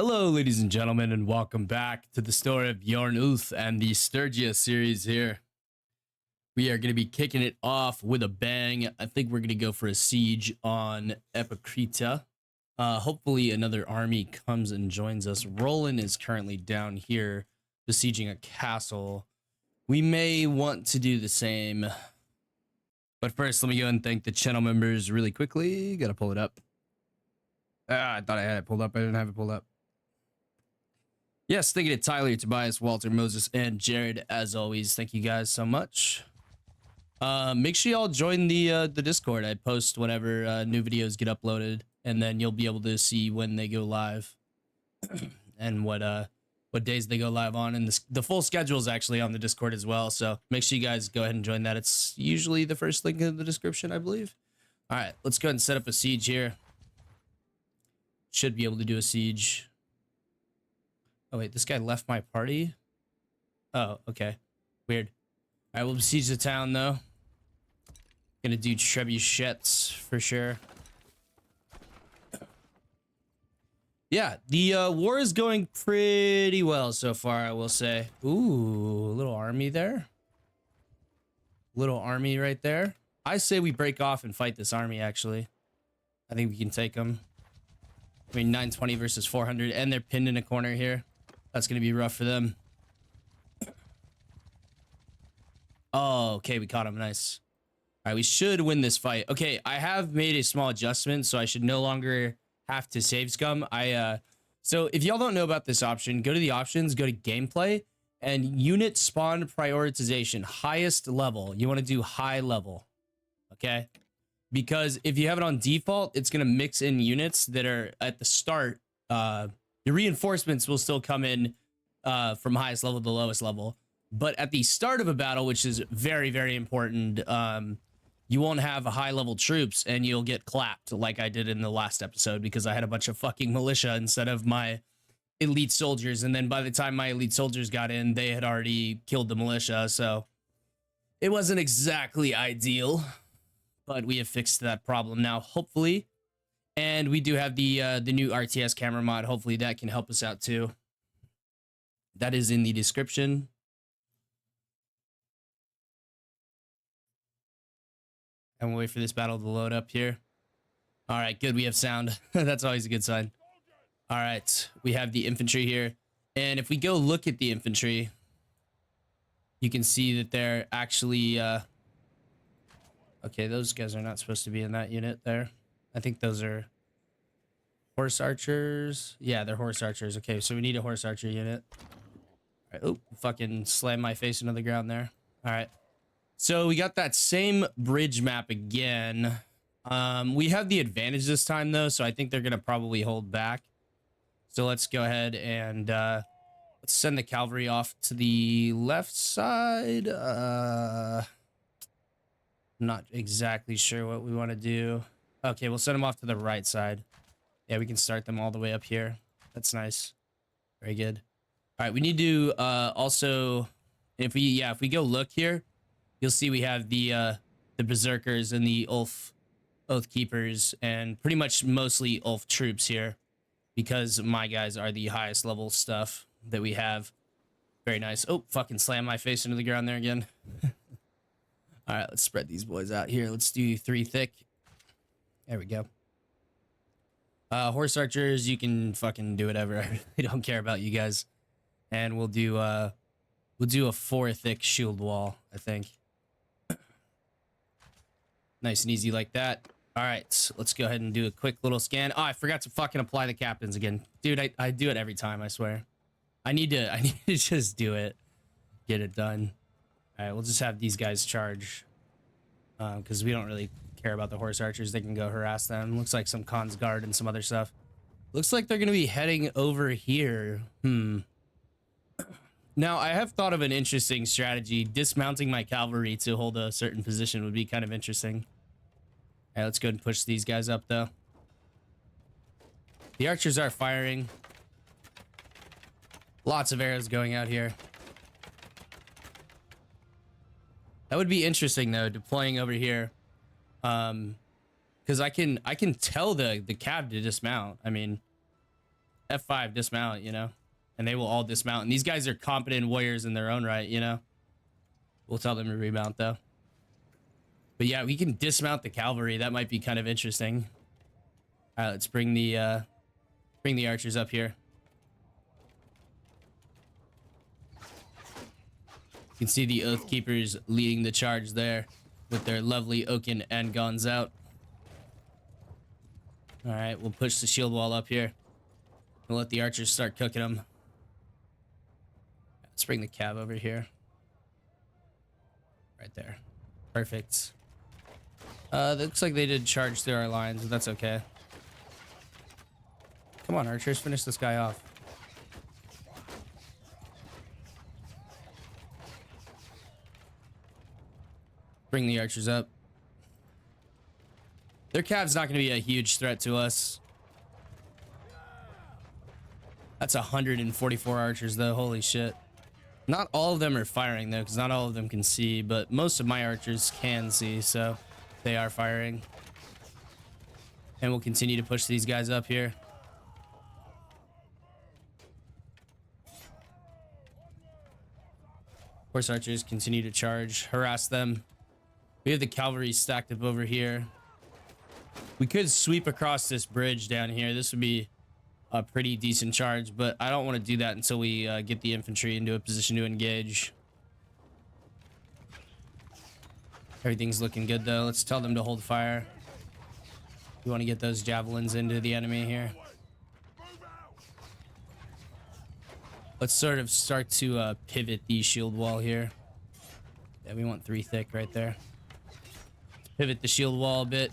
Hello, ladies and gentlemen, and welcome back to the story of Bjorn Ulf and the Sturgia series here. We are going to be kicking it off with a bang. I think we're going to go for a siege on Ep19. Hopefully another army comes and joins us. Roland is currently down here besieging a castle. We may want to do the same. But first, let me go and thank the channel members really quickly. Got to pull it up. I thought I had it pulled up. I didn't have it pulled up. Yes, thank you to Tyler, Tobias, Walter, Moses, and Jared. As always, thank you guys so much. Make sure y'all join the Discord. I post whenever new videos get uploaded, and then you'll be able to see when they go live and what days they go live on. And the full schedule is actually on the Discord as well. So make sure you guys go ahead and join that. It's usually the first link in the description, I believe. All right, let's go ahead and set up a siege here. Should be able to do a siege. Oh, wait, this guy left my party? Oh, okay. Weird. All right, we'll besiege the town, though. Gonna do trebuchets for sure. Yeah, the war is going pretty well so far, I will say. Ooh, a little army there. Little army right there. I say we break off and fight this army, actually. I think we can take them. I mean, 920 versus 400, and they're pinned in a corner here. That's going to be rough for them. Oh, okay, we caught him. Nice. All right, we should win this fight. Okay, I have made a small adjustment, so I should no longer have to save scum. So if y'all don't know about this option, go to the options, go to gameplay, and unit spawn prioritization, highest level. You want to do high level, okay? Because if you have it on default, it's going to mix in units that are at the start. Your reinforcements will still come in from highest level to lowest level. But at the start of a battle, which is very, very important, you won't have high level troops and you'll get clapped like I did in the last episode because I had a bunch of fucking militia instead of my elite soldiers. And then by the time my elite soldiers got in, they had already killed the militia. So it wasn't exactly ideal, but we have fixed that problem now, hopefully. And we do have the new RTS camera mod. Hopefully that can help us out too. That is in the description. And we'll wait for this battle to load up here. All right, good. We have sound. That's always a good sign. All right, we have the infantry here. And if we go look at the infantry, you can see that they're actually... okay, those guys are not supposed to be in that unit there. I think those are horse archers. Yeah, they're horse archers. Okay, so we need a horse archer unit. All right, oh, fucking slam my face into the ground there. All right. So we got that same bridge map again. We have the advantage this time, though, so I think they're going to probably hold back. So let's go ahead and let's send the cavalry off to the left side. Not exactly sure what we want to do. Okay, we'll send them off to the right side. Yeah, we can start them all the way up here. That's nice. Very good. All right, we need to also, if we go look here, you'll see we have the berserkers and the oath keepers and pretty much mostly oath troops here because my guys are the highest level stuff that we have. Very nice. Oh, fucking slam my face into the ground there again. All right, let's spread these boys out here. Let's do 3 thick. There we go. Horse archers, you can fucking do whatever. I really don't care about you guys. And we'll do a 4 thick shield wall, I think. Nice and easy like that. All right, let's go ahead and do a quick little scan. Oh, I forgot to fucking apply the captains again. Dude, I do it every time, I swear. I need to just do it. Get it done. All right, we'll just have these guys charge. Because we don't really care about the horse archers. They can go harass them. Looks like some Khan's guard and some other stuff. Looks like they're going to be heading over here. Now, I have thought of an interesting strategy. Dismounting my cavalry to hold a certain position would be kind of interesting. All right, let's go ahead and push these guys up, though. The archers are firing. Lots of arrows going out here. That would be interesting, though, deploying over here. Because I can tell the cav to dismount. I mean, F5 dismount, you know, and they will all dismount. And these guys are competent warriors in their own right, you know. We'll tell them to remount though. But yeah, we can dismount the cavalry. That might be kind of interesting. All right, let's bring the archers up here. You can see the Oath Keepers leading the charge there with their lovely oaken and guns out. All right, we'll push the shield wall up here. We'll let the archers start cooking them. Let's bring the cav over here. Right there. Perfect. Looks like they did charge through our lines, but that's okay. Come on, archers, finish this guy off. Bring the archers up. Their cav's not going to be a huge threat to us. That's 144 archers, though. Holy shit. Not all of them are firing, though, because not all of them can see, but most of my archers can see, so they are firing. And we'll continue to push these guys up here. Horse archers continue to charge, harass them. We have the cavalry stacked up over here. We could sweep across this bridge down here. This would be a pretty decent charge, but I don't want to do that until we get the infantry into a position to engage. Everything's looking good, though. Let's tell them to hold fire. We want to get those javelins into the enemy here. Let's sort of start to pivot the shield wall here. Yeah, we want 3 thick right there. Let's pivot the shield wall a bit.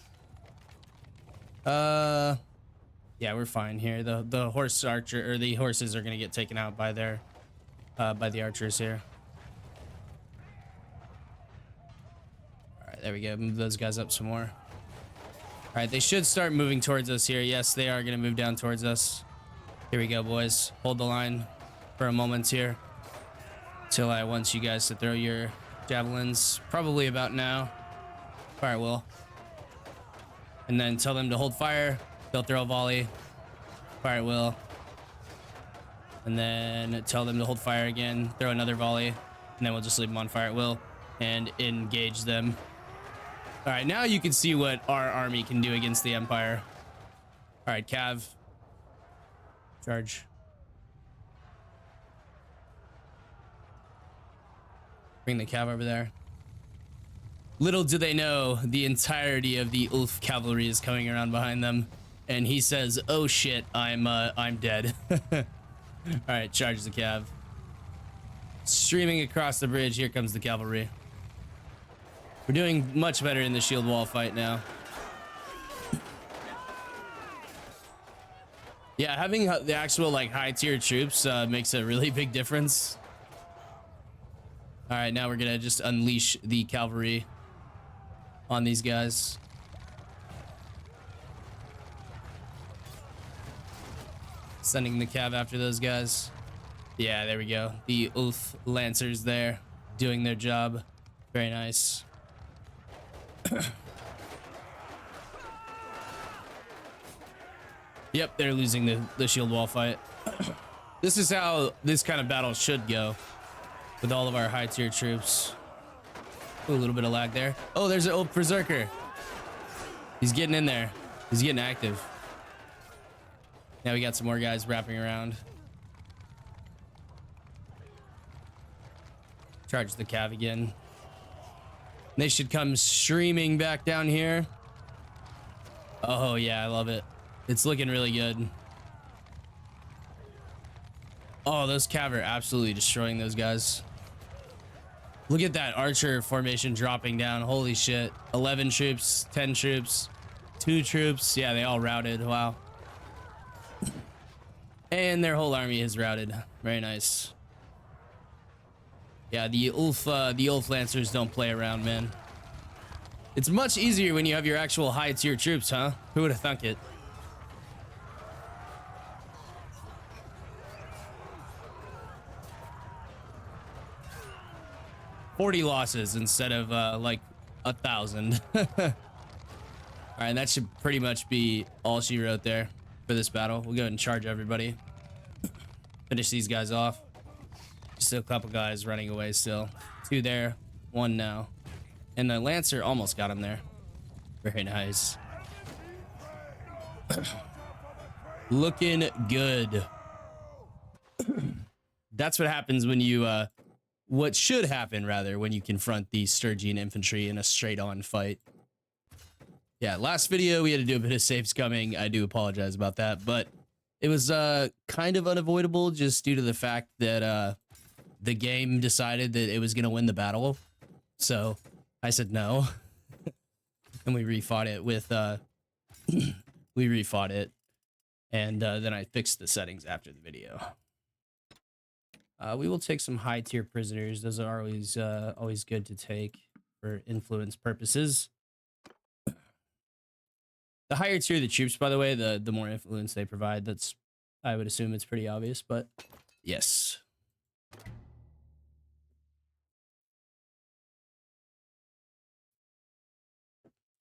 Yeah, we're fine here. The horse archer, or the horses, are gonna get taken out by their by the archers here. All right, there we go. Move those guys up some more. All right, they should start moving towards us here. Yes, they are gonna move down towards us. Here we go, boys. Hold the line for a moment here till I want you guys to throw your javelins. Probably about now. Fire will. And then tell them to hold fire. They'll throw a volley. Fire will. And then tell them to hold fire again. Throw another volley. And then we'll just leave them on fire at will and engage them. All right, now you can see what our army can do against the Empire. All right, Cav. Charge. Bring the Cav over there. Little do they know, the entirety of the Ulf cavalry is coming around behind them. And he says, oh shit, I'm dead. All right, charge the Cav. Streaming across the bridge, here comes the cavalry. We're doing much better in the shield wall fight now. Yeah, having the actual like high tier troops makes a really big difference. All right, now we're gonna just unleash the cavalry on these guys. Sending the cav after those guys. Yeah, there we go. The Ulf Lancers there doing their job. Very nice. Yep, they're losing the shield wall fight. This is how this kind of battle should go with all of our high tier troops. Ooh, a little bit of lag there. Oh, there's an old berserker. He's getting in there. He's getting active. Now we got some more guys wrapping around. Charge the cav again. They should come streaming back down here. Oh yeah, I love it. It's looking really good. Oh, those cav are absolutely destroying those guys. Look at that archer formation dropping down. Holy shit. 11 troops, 10 troops, 2 troops. Yeah, they all routed. Wow. And their whole army is routed. Very nice. Yeah, the Ulf Lancers don't play around, man. It's much easier when you have your actual high tier troops, huh? Who would have thunk it? $40 losses instead of like 1,000. All right, that should pretty much be all she wrote there. for this battle. We'll go ahead and charge everybody. Finish these guys off. Just a couple guys running away still. 2 there, 1 now. And the Lancer almost got him there. Very nice. Looking good. That's what happens when you, what should happen rather, when you confront the Sturgian infantry in a straight-on fight. Yeah, last video we had to do a bit of safe scumming. I do apologize about that, but it was kind of unavoidable just due to the fact that the game decided that it was going to win the battle. So I said no. And we refought it with we refought it, and then I fixed the settings after the video. We will take some high tier prisoners. Those are always good to take for influence purposes. The higher tier the troops, by the way, the more influence they provide. That's, I would assume it's pretty obvious, but yes.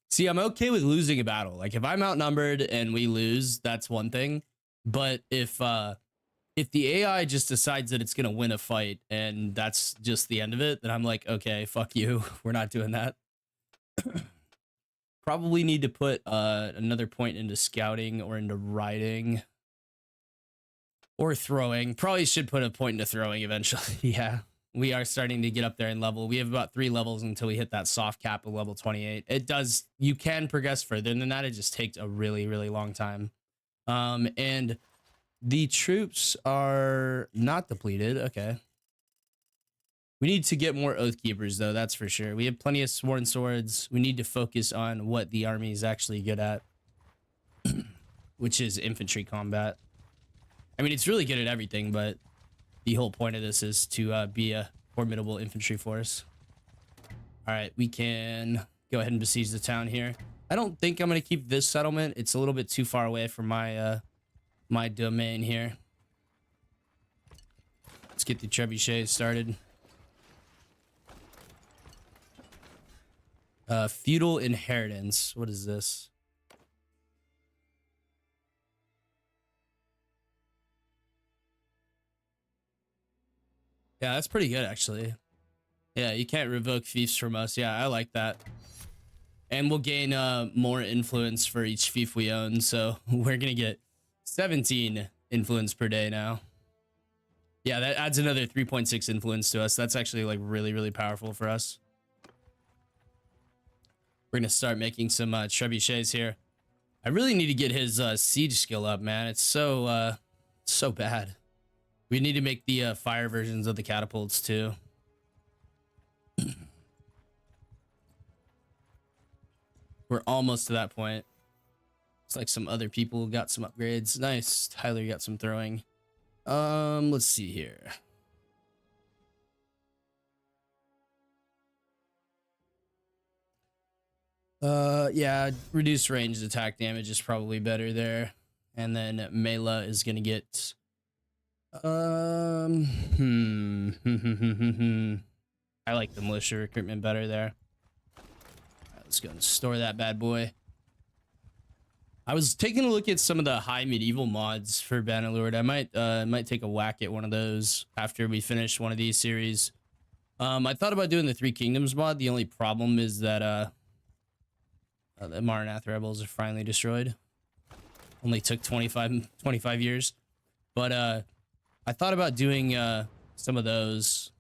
See, I'm okay with losing a battle. Like if I'm outnumbered and we lose, that's one thing. But if the AI just decides that it's gonna win a fight and that's just the end of it, then I'm like, okay, fuck you. We're not doing that. Probably need to put another point into scouting or into riding. Or throwing. Probably should put a point into throwing eventually. Yeah. We are starting to get up there in level. We have about 3 levels until we hit that soft cap of level 28. It does, you can progress further than that. It just takes a really, really long time. And the troops are not depleted. Okay. We need to get more Oath Keepers though, that's for sure. We have plenty of Sworn Swords. We need to focus on what the army is actually good at, which is infantry combat. I mean, it's really good at everything, but the whole point of this is to be a formidable infantry force. All right, we can go ahead and besiege the town here. I don't think I'm going to keep this settlement. It's a little bit too far away from my my domain here. Let's get the trebuchets started. Feudal inheritance. What is this? Yeah, that's pretty good, actually. Yeah, you can't revoke fiefs from us. Yeah, I like that. And we'll gain more influence for each fief we own. So we're going to get 17 influence per day now. Yeah, that adds another 3.6 influence to us. That's actually like really, really powerful for us. We're going to start making some trebuchets here. I really need to get his siege skill up, man. It's so bad. We need to make the fire versions of the catapults too. We're almost to that point. It's like some other people got some upgrades. Nice. Tyler got some throwing. Let's see here. Yeah, reduced ranged attack damage is probably better there. And then Mela is gonna get I like the militia recruitment better there. All right, let's go and store that bad boy. I was taking a look at some of the high medieval mods for Bannerlord. I might take a whack at one of those after we finish one of these series. I thought about doing the Three Kingdoms mod. The only problem is that the Maranath rebels are finally destroyed. Only took 25 years. But I thought about doing some of those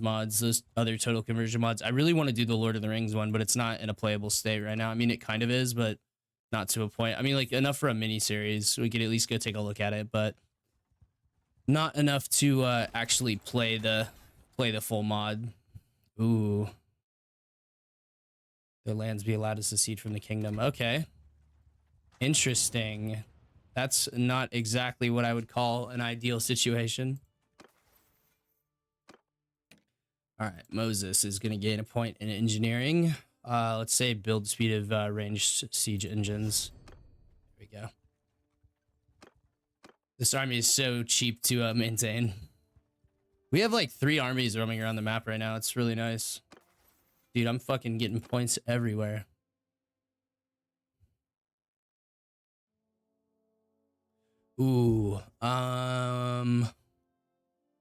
mods, those other total conversion mods. I really want to do the Lord of the Rings one, but it's not in a playable state right now. I mean, it kind of is, but not to a point. I mean, like enough for a mini series. We could at least go take a look at it, but not enough to actually play the full mod. Ooh. Their lands be allowed to secede from the kingdom. Okay. Interesting. That's not exactly what I would call an ideal situation. All right, Moses is going to gain a point in engineering. Let's say build speed of ranged siege engines. There we go. This army is so cheap to maintain. We have like 3 armies roaming around the map right now. It's really nice. Dude, I'm fucking getting points everywhere. Ooh.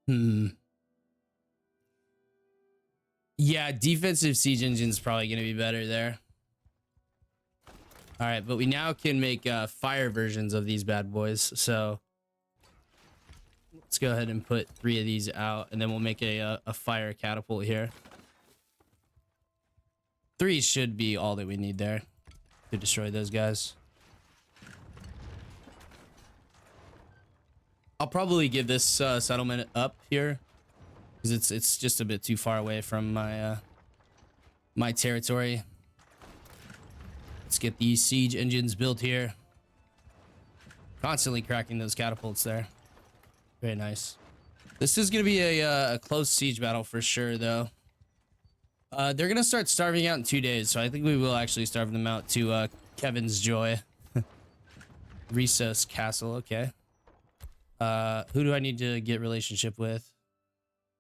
Hmm. Yeah, defensive siege engine's probably gonna be better there. All right, but we now can make fire versions of these bad boys. So let's go ahead and put 3 of these out, and then we'll make a fire catapult here. 3 should be all that we need there to destroy those guys. I'll probably give this settlement up here because it's just a bit too far away from my my territory. Let's get these siege engines built here. Constantly cracking those catapults there. Very nice. This is gonna be a close siege battle for sure, though. They're gonna start starving out in 2 days, so I think we will actually starve them out to Kevin's joy. Resos Castle, okay. Who do I need to get relationship with?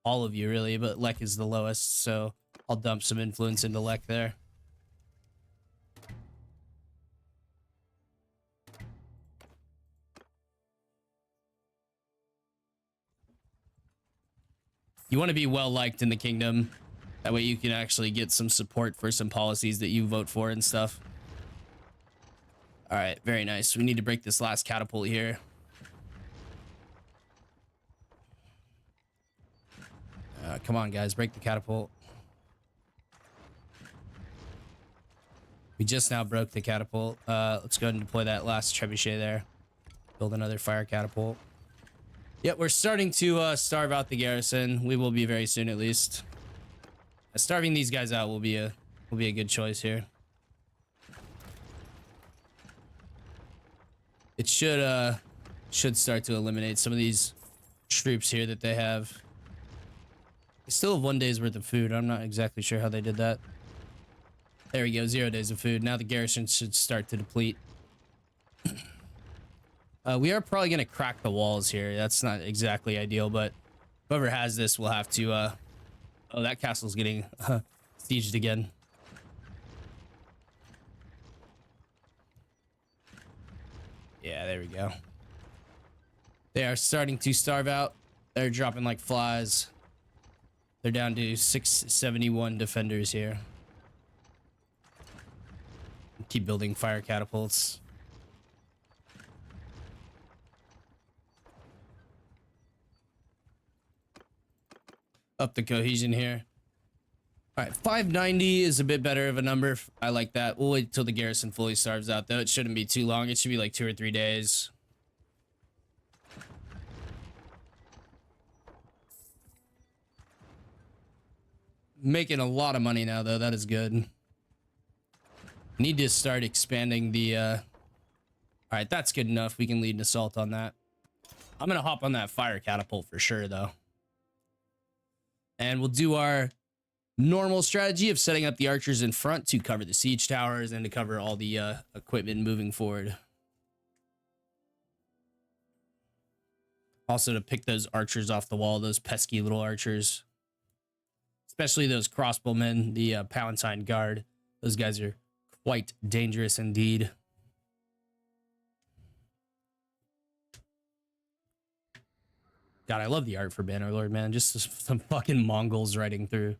All of you, really, but Lek is the lowest, so I'll dump some influence into Lek there. You want to be well liked in the kingdom. That way you can actually get some support for some policies that you vote for and stuff. All right, very nice. We need to break this last catapult here. Come on, guys, break the catapult. We just now broke the catapult. Let's go ahead and deploy that last trebuchet there. Build another fire catapult. Yep, we're starting to starve out the garrison. We will be very soon, at least. Starving these guys out will be a good choice here. It should start to eliminate some of these troops here that they have. They still have 1 day's worth of food. I'm not exactly sure how they did that. There we go, 0 days of food. Now the garrison should start to deplete. We are probably going to crack the walls here. That's not exactly ideal, but whoever has this will have to... Oh, that castle's getting sieged again. Yeah, there we go. They are starting to starve out. They're dropping like flies. They're down to 671 defenders here. Keep building fire catapults. Up the cohesion here. All right, 590 is a bit better of a number. I like that. We'll wait till the garrison fully starves out, though. It shouldn't be too long. It should be like 2 or 3 days. Making a lot of money now, though. That is good. Need to start expanding the... All right, that's good enough. We can lead an assault on that. I'm going to hop on that fire catapult for sure, though. And we'll do our normal strategy of setting up the archers in front to cover the siege towers and to cover all the equipment moving forward. Also to pick those archers off the wall, those pesky little archers. Especially those crossbowmen, the Palatine Guard. Those guys are quite dangerous indeed. God, I love the art for Bannerlord, man. Just some fucking Mongols riding through.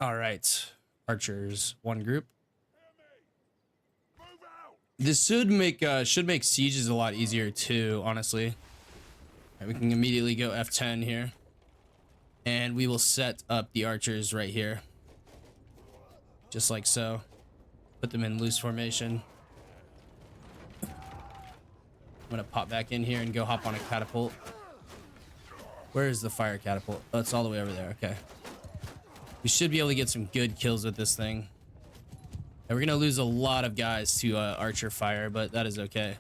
All right, archers, one group. This should make sieges a lot easier too, honestly. All right, we can immediately go F10 here, and we will set up the archers right here, just like so. Put them in loose formation. I'm gonna pop back in here and go hop on a catapult. Where is the fire catapult? Oh, it's all the way over there. Okay. We should be able to get some good kills with this thing. And we're gonna lose a lot of guys to archer fire, but that is okay.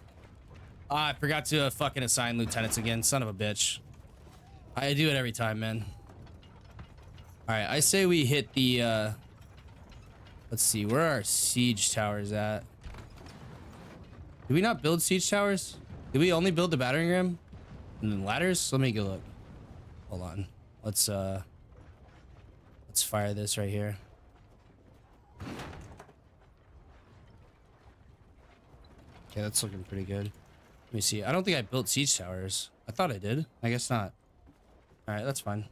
Ah, I forgot to fucking assign lieutenants again. Son of a bitch. I do it every time, man. All right, I say we hit the... let's see, where are our siege towers at? Did we not build siege towers? Did we only build the battering ram? And then ladders? Let me go look. Hold on. Let's fire this right here. Okay, that's looking pretty good. Let me see. I don't think I built siege towers. I thought I did. I guess not. All right, that's fine.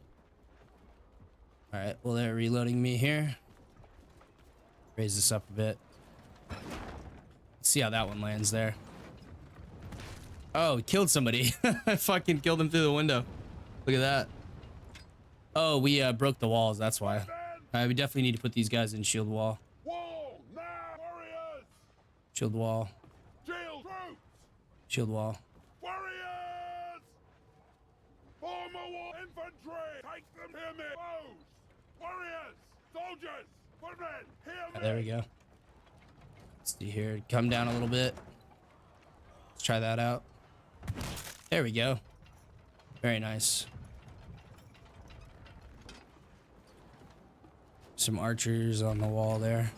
All right, well, they're reloading me here. Raise this up a bit. Let's see how that one lands there. Oh, killed somebody. I fucking killed him through the window. Look at that. Oh, we broke the walls. That's why. We definitely need to put these guys in shield wall. Wall now, warriors! Shield wall. Shield troops! Shield wall. Warriors! Form a wall! Infantry! Take them! Hear me! Foes! Warriors! Soldiers! Footmen! Hear me! There we go. Let's see here. Come down a little bit. Let's try that out. There we go. Very nice. Some archers on the wall there.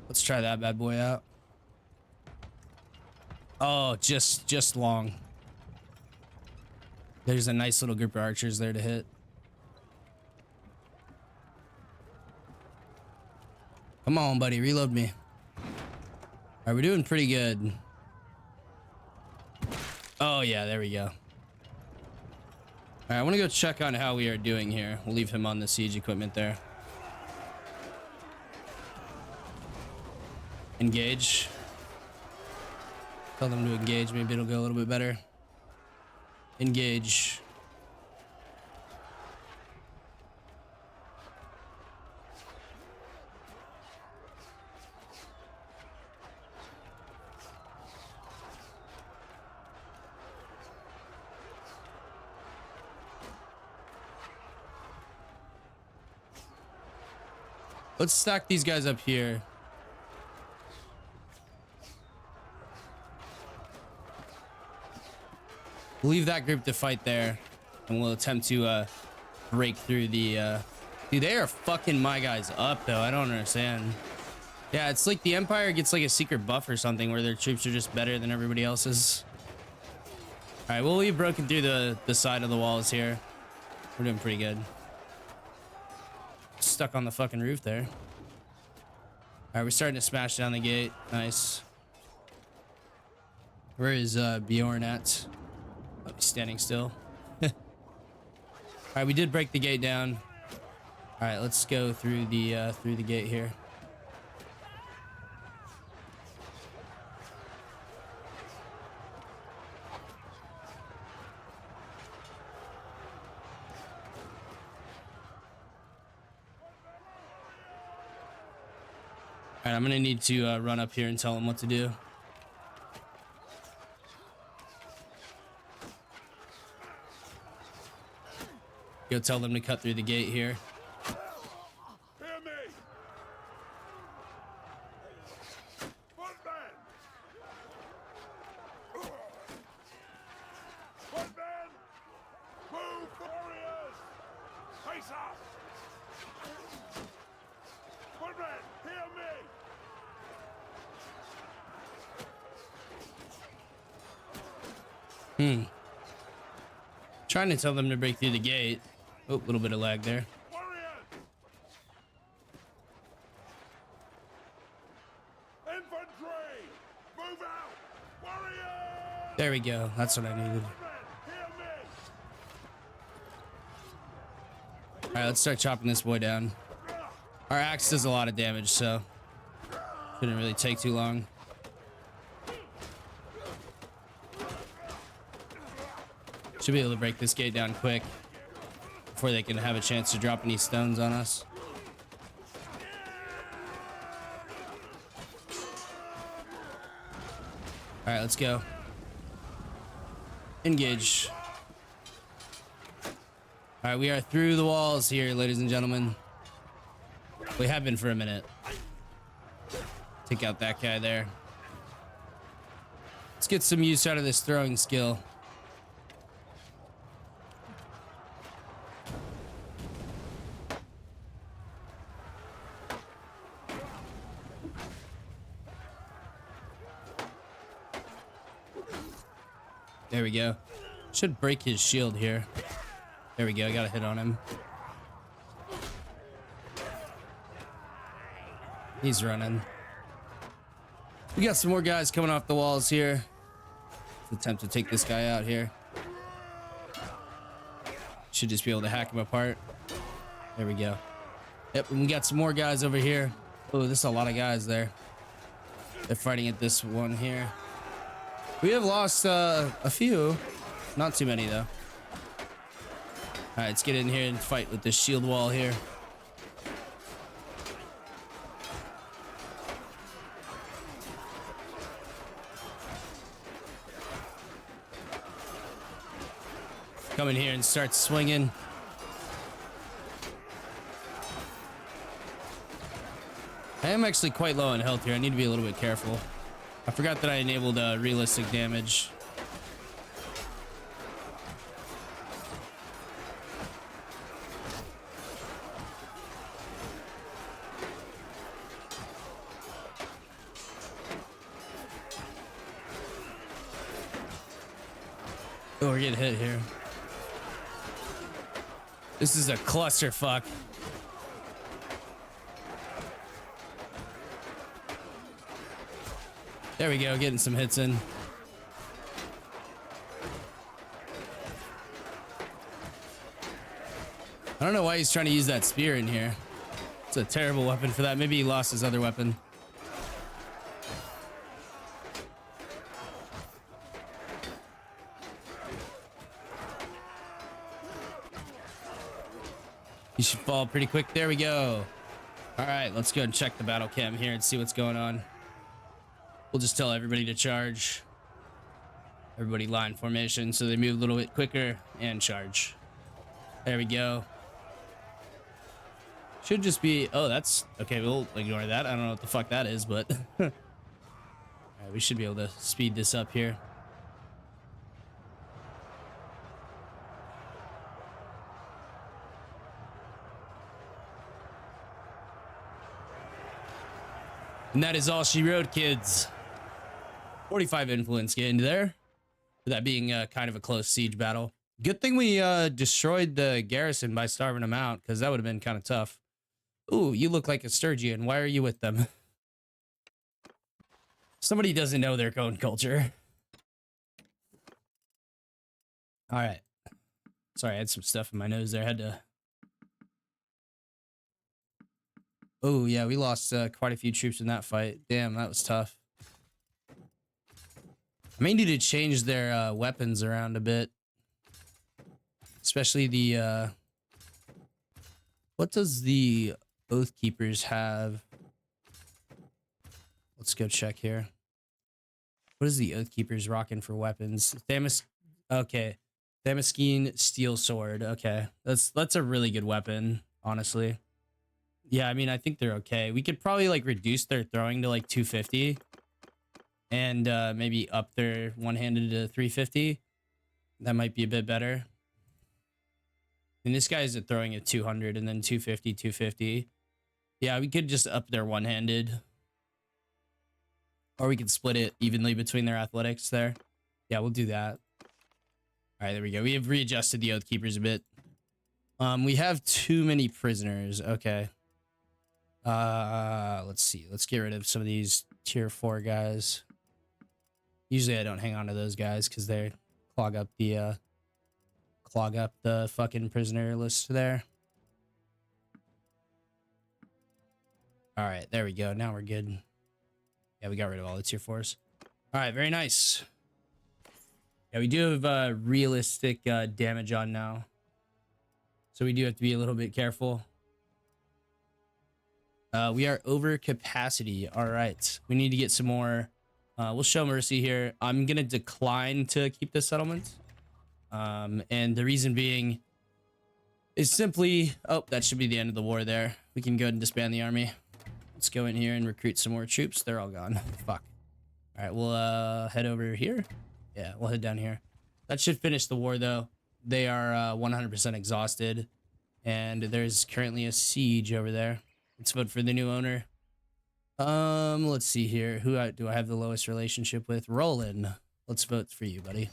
Let's try that bad boy out. Oh, just long. There's a nice little group of archers there to hit. Come on, buddy, reload me. All right, we're doing pretty good. Oh yeah, there we go. All right, I want to go check on how we are doing here. We'll leave him on the siege equipment there. Engage. Tell them to engage. Maybe it'll go a little bit better. Engage. Let's stack these guys up here. We'll leave that group to fight there, and we'll attempt to break through the dude, they are fucking my guys up though. I don't understand. Yeah, it's like the Empire gets like a secret buff or something where their troops are just better than everybody else's. All right, well, we've broken through the side of the walls here. We're doing pretty good. Stuck on the fucking roof there. All right, we're starting to smash down the gate. Nice. Where is Bjorn at? Oh, he's standing still. All right, we did break the gate down. All right, let's go through the gate here. All right, I'm gonna need to run up here and tell them what to do. Go tell them to cut through the gate here. Hear me! Footmen! Footmen! Move, warriors! Face up! Footmen, hear me! Trying to tell them to break through the gate. Oh, a little bit of lag there. Warriors! Infantry! Move out! Warriors! There we go. That's what I needed. Hear me! All right, let's start chopping this boy down. Our axe does a lot of damage, so shouldn't really take too long. Should be able to break this gate down quick before they can have a chance to drop any stones on us. All right, let's go. Engage. All right, we are through the walls here, ladies and gentlemen. We have been for a minute. Take out that guy there. Let's get some use out of this throwing skill. There we go. Should break his shield here. There we go. I got a hit on him. He's running. We got some more guys coming off the walls here. Let's attempt to take this guy out here. Should just be able to hack him apart. There we go. Yep, and we got some more guys over here. Oh, there's a lot of guys there. They're fighting at this one here. We have lost a few. Not too many, though. All right, let's get in here and fight with this shield wall here. Come in here and start swinging. I am actually quite low on health here. I need to be a little bit careful. I forgot that I enabled realistic damage. Oh, we're getting hit here. This is a clusterfuck. There we go, getting some hits in. I don't know why he's trying to use that spear in here. It's a terrible weapon for that. Maybe he lost his other weapon. He should fall pretty quick. There we go. All right, let's go and check the battle cam here and see what's going on. We'll just tell everybody to charge. Everybody line formation so they move a little bit quicker and charge. There we go. Should just be... Oh, that's... Okay, we'll ignore that. I don't know what the fuck that is, but... All right, we should be able to speed this up here. And that is all she wrote, kids. 45 influence getting there. For that being kind of a close siege battle. Good thing we destroyed the garrison by starving them out, because that would have been kind of tough. Ooh, you look like a Sturgian. Why are you with them? Somebody doesn't know their own culture. All right. Sorry, I had some stuff in my nose there. I had to... Oh, yeah, we lost quite a few troops in that fight. Damn, that was tough. I may need to change their weapons around a bit. Especially the... What does the Oath Keepers have? Let's go check here. What is the Oath Keepers rocking for weapons? Okay. Damascene Steel Sword. Okay. That's a really good weapon, honestly. Yeah, I mean, I think they're okay. We could probably, like, reduce their throwing to, like, 250. And maybe up their one-handed to 350. That might be a bit better. And this guy's at throwing at 200 and then 250, 250. Yeah, we could just up their one-handed. Or we could split it evenly between their athletics there. Yeah, we'll do that. All right, there we go. We have readjusted the Oath Keepers a bit. We have too many prisoners. Okay. Let's see. Let's get rid of some of these tier 4 guys. Usually I don't hang on to those guys because they clog up the fucking prisoner list there. All right, there we go. Now we're good. Yeah, we got rid of all the tier 4s. All right, very nice. Yeah, we do have realistic damage on now. So we do have to be a little bit careful. We are over capacity. All right. We need to get some more. We'll show mercy here. I'm going to decline to keep this settlement. And the reason being is simply... Oh, that should be the end of the war there. We can go ahead and disband the army. Let's go in here and recruit some more troops. They're all gone. Fuck. All right, we'll head over here. Yeah, we'll head down here. That should finish the war, though. They are 100% exhausted. And there's currently a siege over there. Let's vote for the new owner. Let's see here. Who do I have the lowest relationship with? Roland. Let's vote for you, buddy.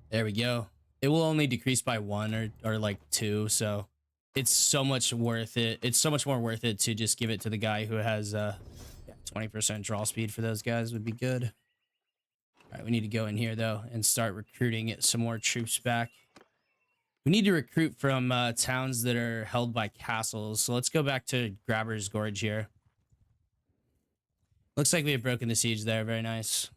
There we go. It will only decrease by 1 or like 2, so it's so much worth it. It's so much more worth it to just give it to the guy who has 20% draw speed for those guys would be good. All right, we need to go in here though and start recruiting some more troops back. We need to recruit from towns that are held by castles. So let's go back to Grabber's Gorge here. Looks like we have broken the siege there. Very nice.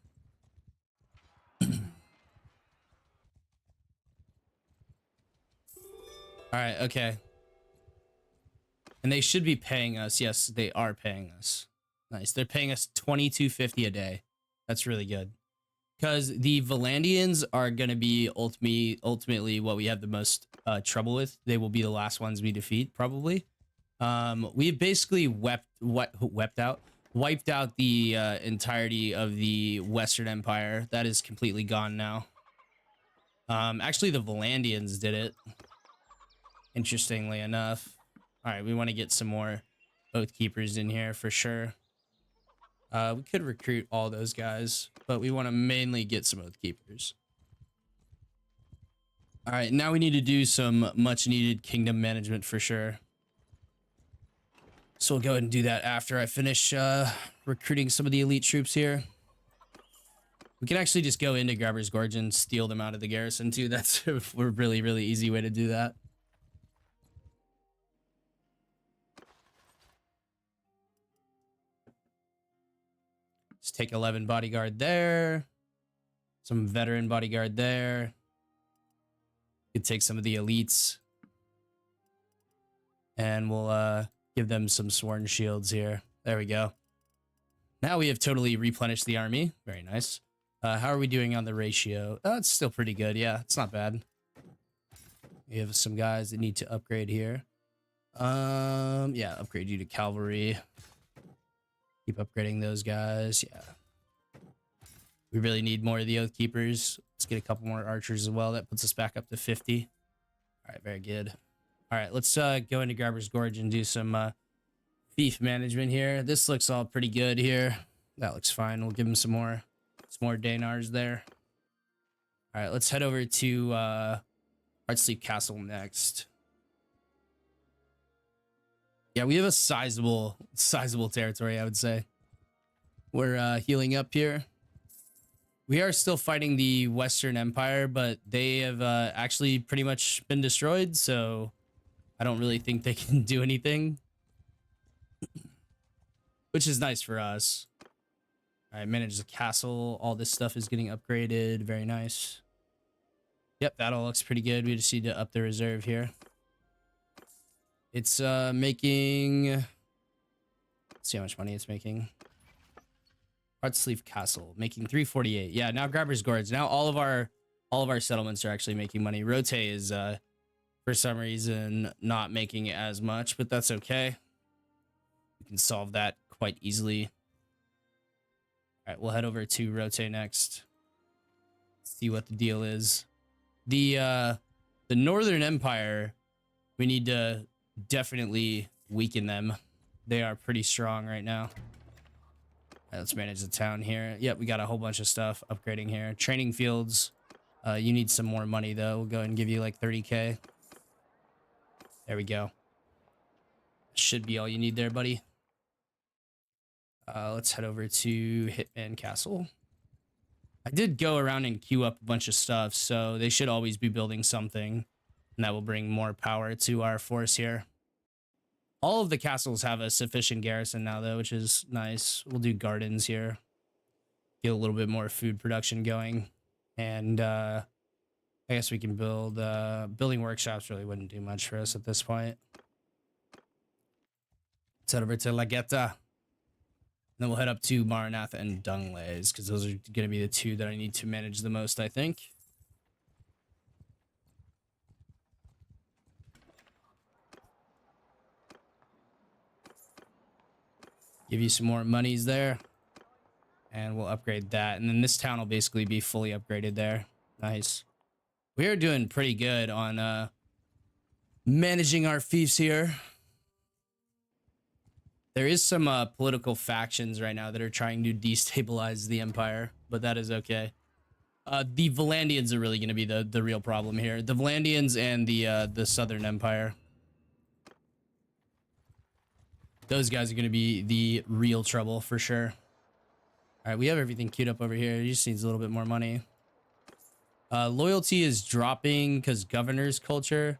All right, okay. And they should be paying us. Yes, they are paying us. Nice. They're paying us $22.50 a day. That's really good. Because the Valandians are going to be ultimately what we have the most trouble with. They will be the last ones we defeat, probably. We've basically wiped out the entirety of the Western Empire. That is completely gone now. Actually, the Valandians did it. Interestingly enough. All right, we want to get some more Oath Keepers in here for sure. We could recruit all those guys, but we want to mainly get some Oath Keepers. All right, now we need to do some much needed kingdom management for sure. So we'll go ahead and do that after I finish recruiting some of the elite troops here. We can actually just go into Grabber's Gorge and steal them out of the garrison too. That's a really, really easy way to do that. Let's take 11 bodyguard there. Some veteran bodyguard there. Could take some of the elites. And we'll give them some sworn shields here. There we go. Now we have totally replenished the army. Very nice. How are we doing on the ratio? Oh, it's still pretty good. Yeah, it's not bad. We have some guys that need to upgrade here. Yeah, upgrade you to cavalry. Keep upgrading those guys. Yeah. We really need more of the Oath Keepers. Let's get a couple more archers as well. That puts us back up to 50. All right, very good. All right, let's go into Grabber's Gorge and do some fief management here. This looks all pretty good here. That looks fine. We'll give him some more Danars there. All right, let's head over to Heartsleep Castle next. Yeah, we have a sizable territory, I would say. We're healing up here. We are still fighting the Western Empire, but they have actually pretty much been destroyed, so I don't really think they can do anything. Which is nice for us. All right, manage the castle. All this stuff is getting upgraded. Very nice. Yep, that all looks pretty good. We just need to up the reserve here. It's making... Let's see how much money it's making. Heartsleaf Castle making 348. Yeah, now Grabber's Gorge. Now all of our settlements are actually making money. Rote is for some reason not making as much, but that's okay. We can solve that quite easily. All right, we'll head over to Rote next. See what the deal is. The Northern Empire, we need to definitely weaken them. They are pretty strong right now. All right, let's manage the town here. Yep, we got a whole bunch of stuff upgrading here. Training fields. You need some more money though. We'll go ahead and give you like 30k. There we go. Should be all you need there, buddy. Let's head over to Hitman Castle. I did go around and queue up a bunch of stuff, so they should always be building something, and that will bring more power to our force here. All of the castles have a sufficient garrison now, though, which is nice. We'll do gardens here. Get a little bit more food production going. And I guess we can build... building workshops really wouldn't do much for us at this point. Let's head over to Lagetta. Then we'll head up to Maranatha and Dunglays, because those are going to be the two that I need to manage the most, I think. Give you some more monies there. And we'll upgrade that. And then this town will basically be fully upgraded there. Nice. We are doing pretty good on managing our fiefs here. There is some political factions right now that are trying to destabilize the empire, but that is okay. The Valandians are really going to be the real problem here. The Valandians and the Southern Empire. Those guys are going to be the real trouble for sure. All right, we have everything queued up over here. He just needs a little bit more money. Loyalty is dropping because governor's culture.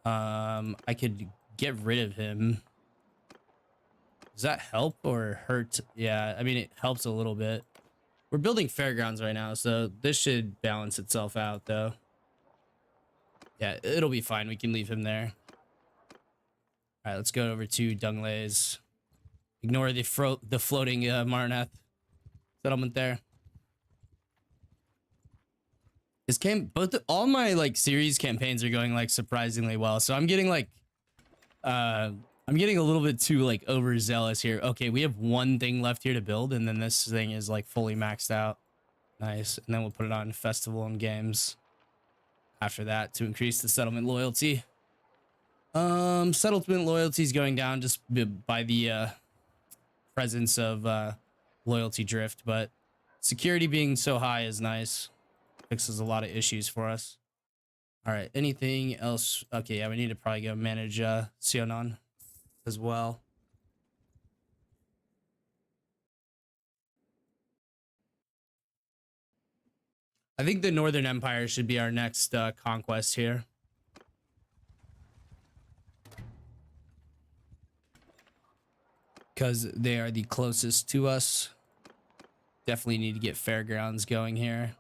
I could get rid of him. Does that help or hurt? Yeah, I mean, it helps a little bit. We're building fairgrounds right now, so this should balance itself out, though. Yeah, it'll be fine. We can leave him there. All right, let's go over to Dunglays. Ignore the floating Marnath settlement there. All my like series campaigns are going like surprisingly well, so I'm getting like I'm getting a little bit too like overzealous here. Okay, we have one thing left here to build, and then this thing is like fully maxed out. Nice, and then we'll put it on festival and games after that to increase the settlement loyalty. Settlement loyalty is going down just by the presence of loyalty drift, but security being so high is nice. Fixes a lot of issues for us. All right, anything else? Okay, yeah, we need to probably go manage Sionon as well. I think the Northern Empire should be our next conquest here. Because they are the closest to us. Definitely need to get fairgrounds going here.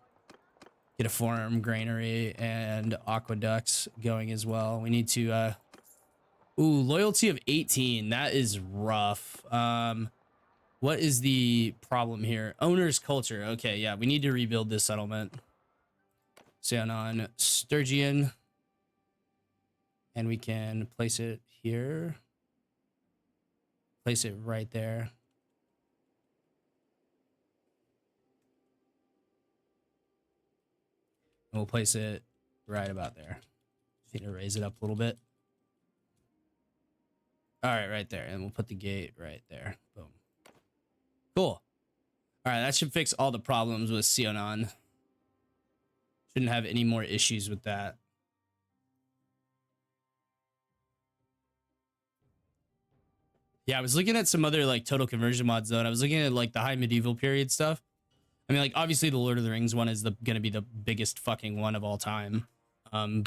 Get a farm, granary, and aqueducts going as well. We need to... Ooh, loyalty of 18. That is rough. What is the problem here? Owner's culture. Okay, yeah, we need to rebuild this settlement. Bannerlord Sturgian. And we can place it here. Place it right there. And we'll place it right about there. Just need to raise it up a little bit. All right, right there. And we'll put the gate right there. Boom. Cool. All right, that should fix all the problems with Sionon. Shouldn't have any more issues with that. Yeah, I was looking at some other like total conversion mods though, and I was looking at like the high medieval period stuff. I mean, like obviously the Lord of the Rings one is gonna be the biggest fucking one of all time,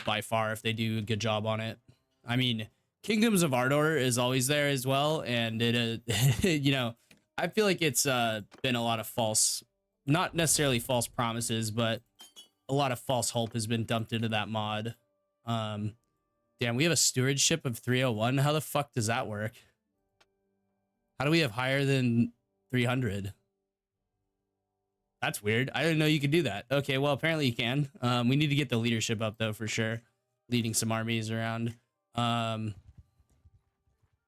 by far if they do a good job on it. I mean, Kingdoms of Ardor is always there as well, and it, you know, I feel like it's been a lot of false, not necessarily false promises, but a lot of false hope has been dumped into that mod. Damn, we have a stewardship of 301. How the fuck does that work? How do we have higher than 300? That's weird. I didn't know you could do that. Okay, well, apparently you can. We need to get the leadership up, though, for sure. Leading some armies around.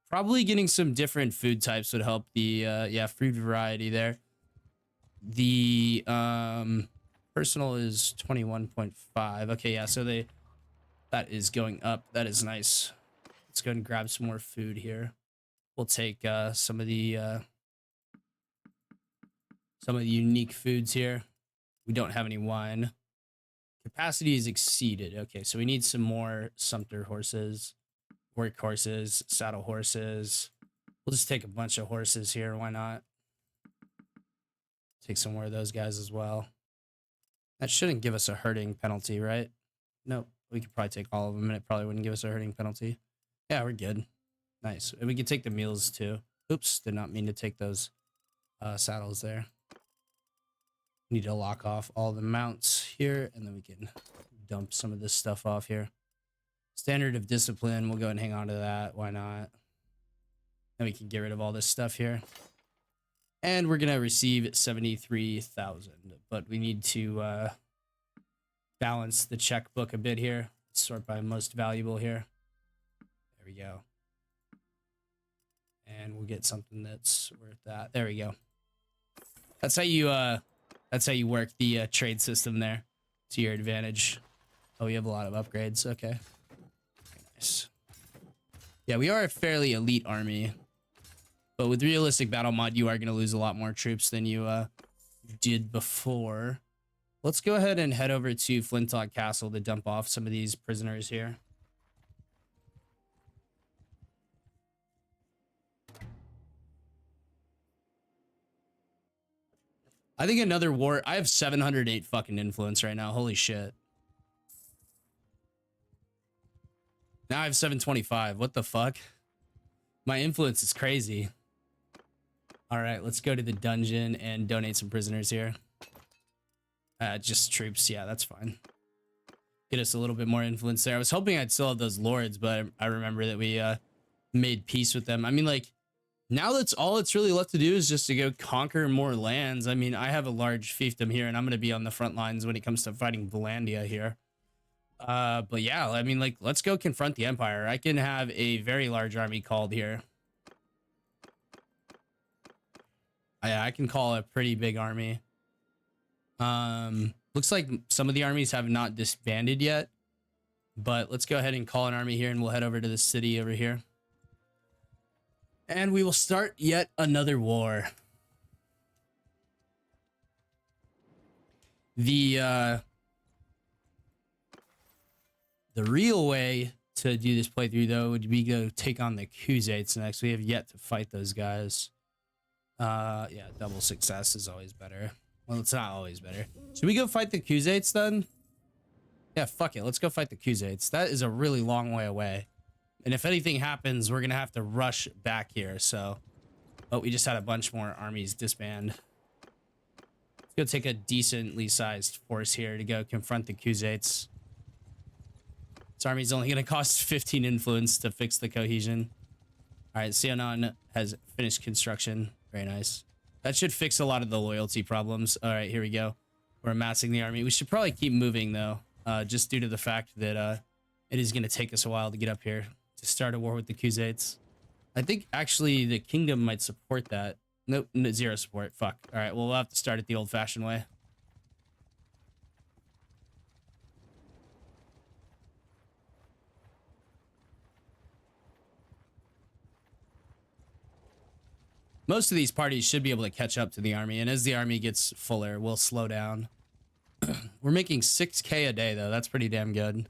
Probably getting some different food types would help the, yeah, food variety there. The personal is 21.5. Okay, yeah, so that is going up. That is nice. Let's go and grab some more food here. We'll take some of the unique foods here. We don't have any wine. Capacity is exceeded. Okay, so we need some more sumpter horses, work horses, saddle horses. We'll just take a bunch of horses here. Why not? Take some more of those guys as well. That shouldn't give us a herding penalty, right? Nope. We could probably take all of them and it probably wouldn't give us a herding penalty. Yeah, we're good. Nice. And we can take the mules too. Oops, did not mean to take those saddles there. Need to lock off all the mounts here, and then we can dump some of this stuff off here. Standard of discipline, we'll go and hang on to that. Why not? Then we can get rid of all this stuff here. And we're going to receive 73,000, but we need to balance the checkbook a bit here. Sort by most valuable here. There we go. And we'll get something that's worth that. There we go. That's how you work the trade system there to your advantage. Oh, we have a lot of upgrades. Okay. Very nice. Yeah, we are a fairly elite army. But with realistic battle mod, you are going to lose a lot more troops than you did before. Let's go ahead and head over to Flintock Castle to dump off some of these prisoners here. I think another war. I have 708 fucking influence right now. Holy shit. Now I have 725. What the fuck? My influence is crazy. All right, let's go to the dungeon and donate some prisoners here. Just troops. Yeah, that's fine. Get us a little bit more influence there. I was hoping I'd still have those lords, but I remember that we made peace with them. I mean, like, now that's all it's really left to do is just to go conquer more lands. I mean, I have a large fiefdom here, and I'm going to be on the front lines when it comes to fighting Valandia here. But yeah, I mean, like, let's go confront the Empire. I can have a very large army called here. I can call a pretty big army. Looks like some of the armies have not disbanded yet, but let's go ahead and call an army here, and we'll head over to the city over here. And we will start yet another war. The real way to do this playthrough, though, would be go take on the Khuzaits next. We have yet to fight those guys. Yeah, double success is always better. Well, it's not always better. Should we go fight the Khuzaits then? Yeah, fuck it. Let's go fight the Khuzaits. That is a really long way away. And if anything happens, we're going to have to rush back here, so... But we just had a bunch more armies disband. Let's go take a decently sized force here to go confront the Khuzaits. This army's only going to cost 15 influence to fix the cohesion. Alright, Sionan has finished construction. Very nice. That should fix a lot of the loyalty problems. Alright, here we go. We're amassing the army. We should probably keep moving, though. Just due to the fact that it is going to take us a while to get up here to start a war with the Khuzaits. I think, actually, the kingdom might support that. Nope, zero support. Fuck. Alright, well, we'll have to start it the old-fashioned way. Most of these parties should be able to catch up to the army, and as the army gets fuller, we'll slow down. We're making 6K a day, though. That's pretty damn good.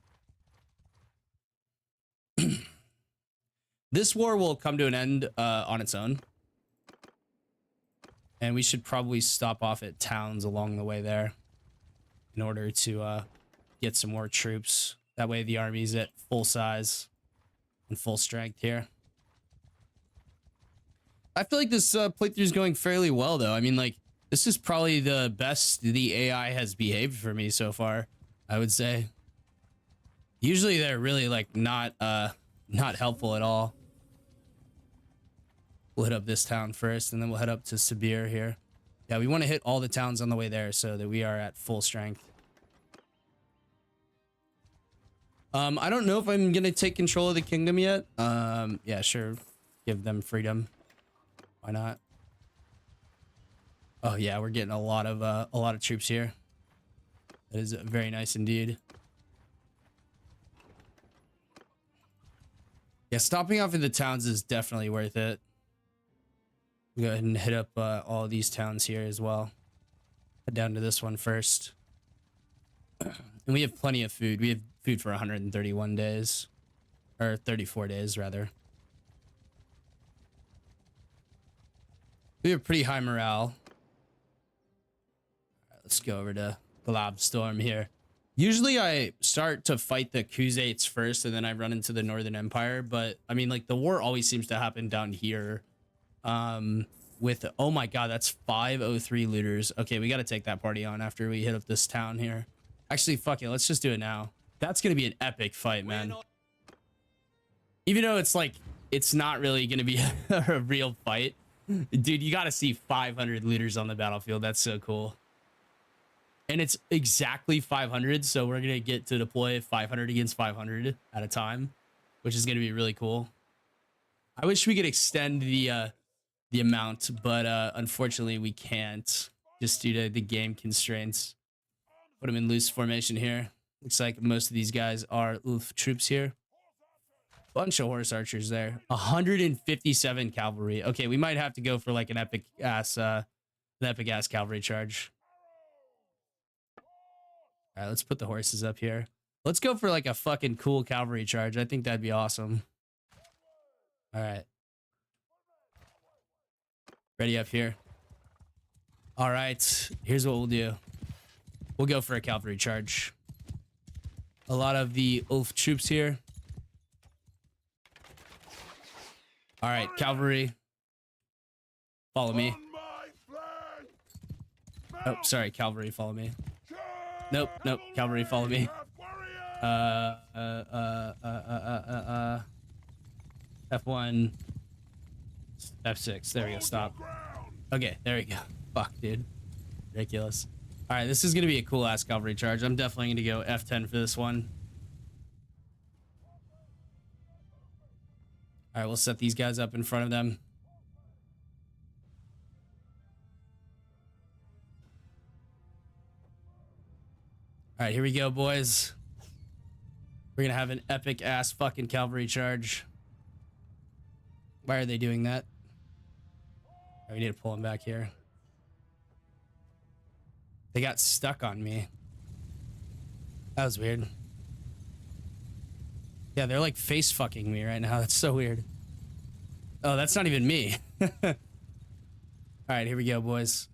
This war will come to an end on its own. And we should probably stop off at towns along the way there in order to get some more troops. That way the army's at full size and full strength here. I feel like this playthrough is going fairly well, though. I mean, like, this is probably the best the AI has behaved for me so far, I would say. Usually they're really, like, not helpful at all. We'll hit up this town first, and then we'll head up to Sibir here. Yeah, we want to hit all the towns on the way there so that we are at full strength. I don't know if I'm going to take control of the kingdom yet. Yeah, sure. Give them freedom. Why not? Oh yeah, we're getting a lot of troops here. That is very nice indeed. Yeah, stopping off in the towns is definitely worth it. Go ahead and hit up all of these towns here as well. Head down to this one first. And we have plenty of food. We have food for 131 days. Or 34 days, rather. We have pretty high morale. All right, let's go over to Glabstorm here. Usually I start to fight the Khuzaits first, and then I run into the Northern Empire. But, I mean, like, the war always seems to happen down here. With, oh my god, that's 503 looters. Okay, we got to take that party on after we hit up this town here. Actually, fuck it, let's just do it now. That's gonna be an epic fight, man. Even though it's like, it's not really gonna be a real fight. Dude, you gotta see 500 looters on the battlefield. That's so cool. And it's exactly 500, so we're gonna get to deploy 500 against 500 at a time, which is gonna be really cool. I wish we could extend the amount, but unfortunately we can't, just due to the game constraints. Put them in loose formation here. Looks like most of these guys are troops here. Bunch of horse archers there. 157 cavalry. Okay, we might have to go for like an epic ass cavalry charge. All right, let's put the horses up here. Let's go for like a fucking cool cavalry charge. I think that'd be awesome. All right. Ready up here. All right, here's what we'll do. We'll go for a cavalry charge. A lot of the Ulf troops here. All right, cavalry. Follow me. On my flank! Oh, sorry, cavalry, follow me. Charge! Nope, cavalry, follow me. Warriors! F1, F6. There we go. Stop. Okay, there we go. Fuck, dude. Ridiculous. All right, this is gonna be a cool ass cavalry charge. I'm definitely gonna go F10 for this one. All right, we'll set these guys up in front of them. All right, here we go, boys. We're gonna have an epic ass fucking cavalry charge. Why are they doing that? Right, we need to pull them back here. They got stuck on me. That was weird. Yeah, they're like face fucking me right now. That's so weird. Oh, that's not even me. All right, here we go, boys.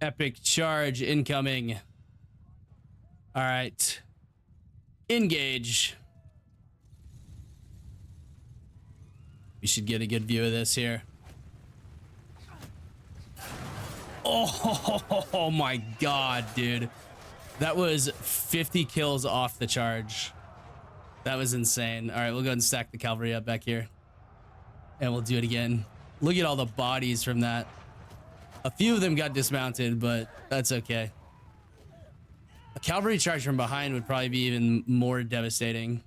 Epic charge incoming. All right. Engage. We should get a good view of this here. Oh my god, dude. That was 50 kills off the charge. That was insane. All right, we'll go ahead and stack the cavalry up back here. And we'll do it again. Look at all the bodies from that. A few of them got dismounted, but that's okay. A cavalry charge from behind would probably be even more devastating.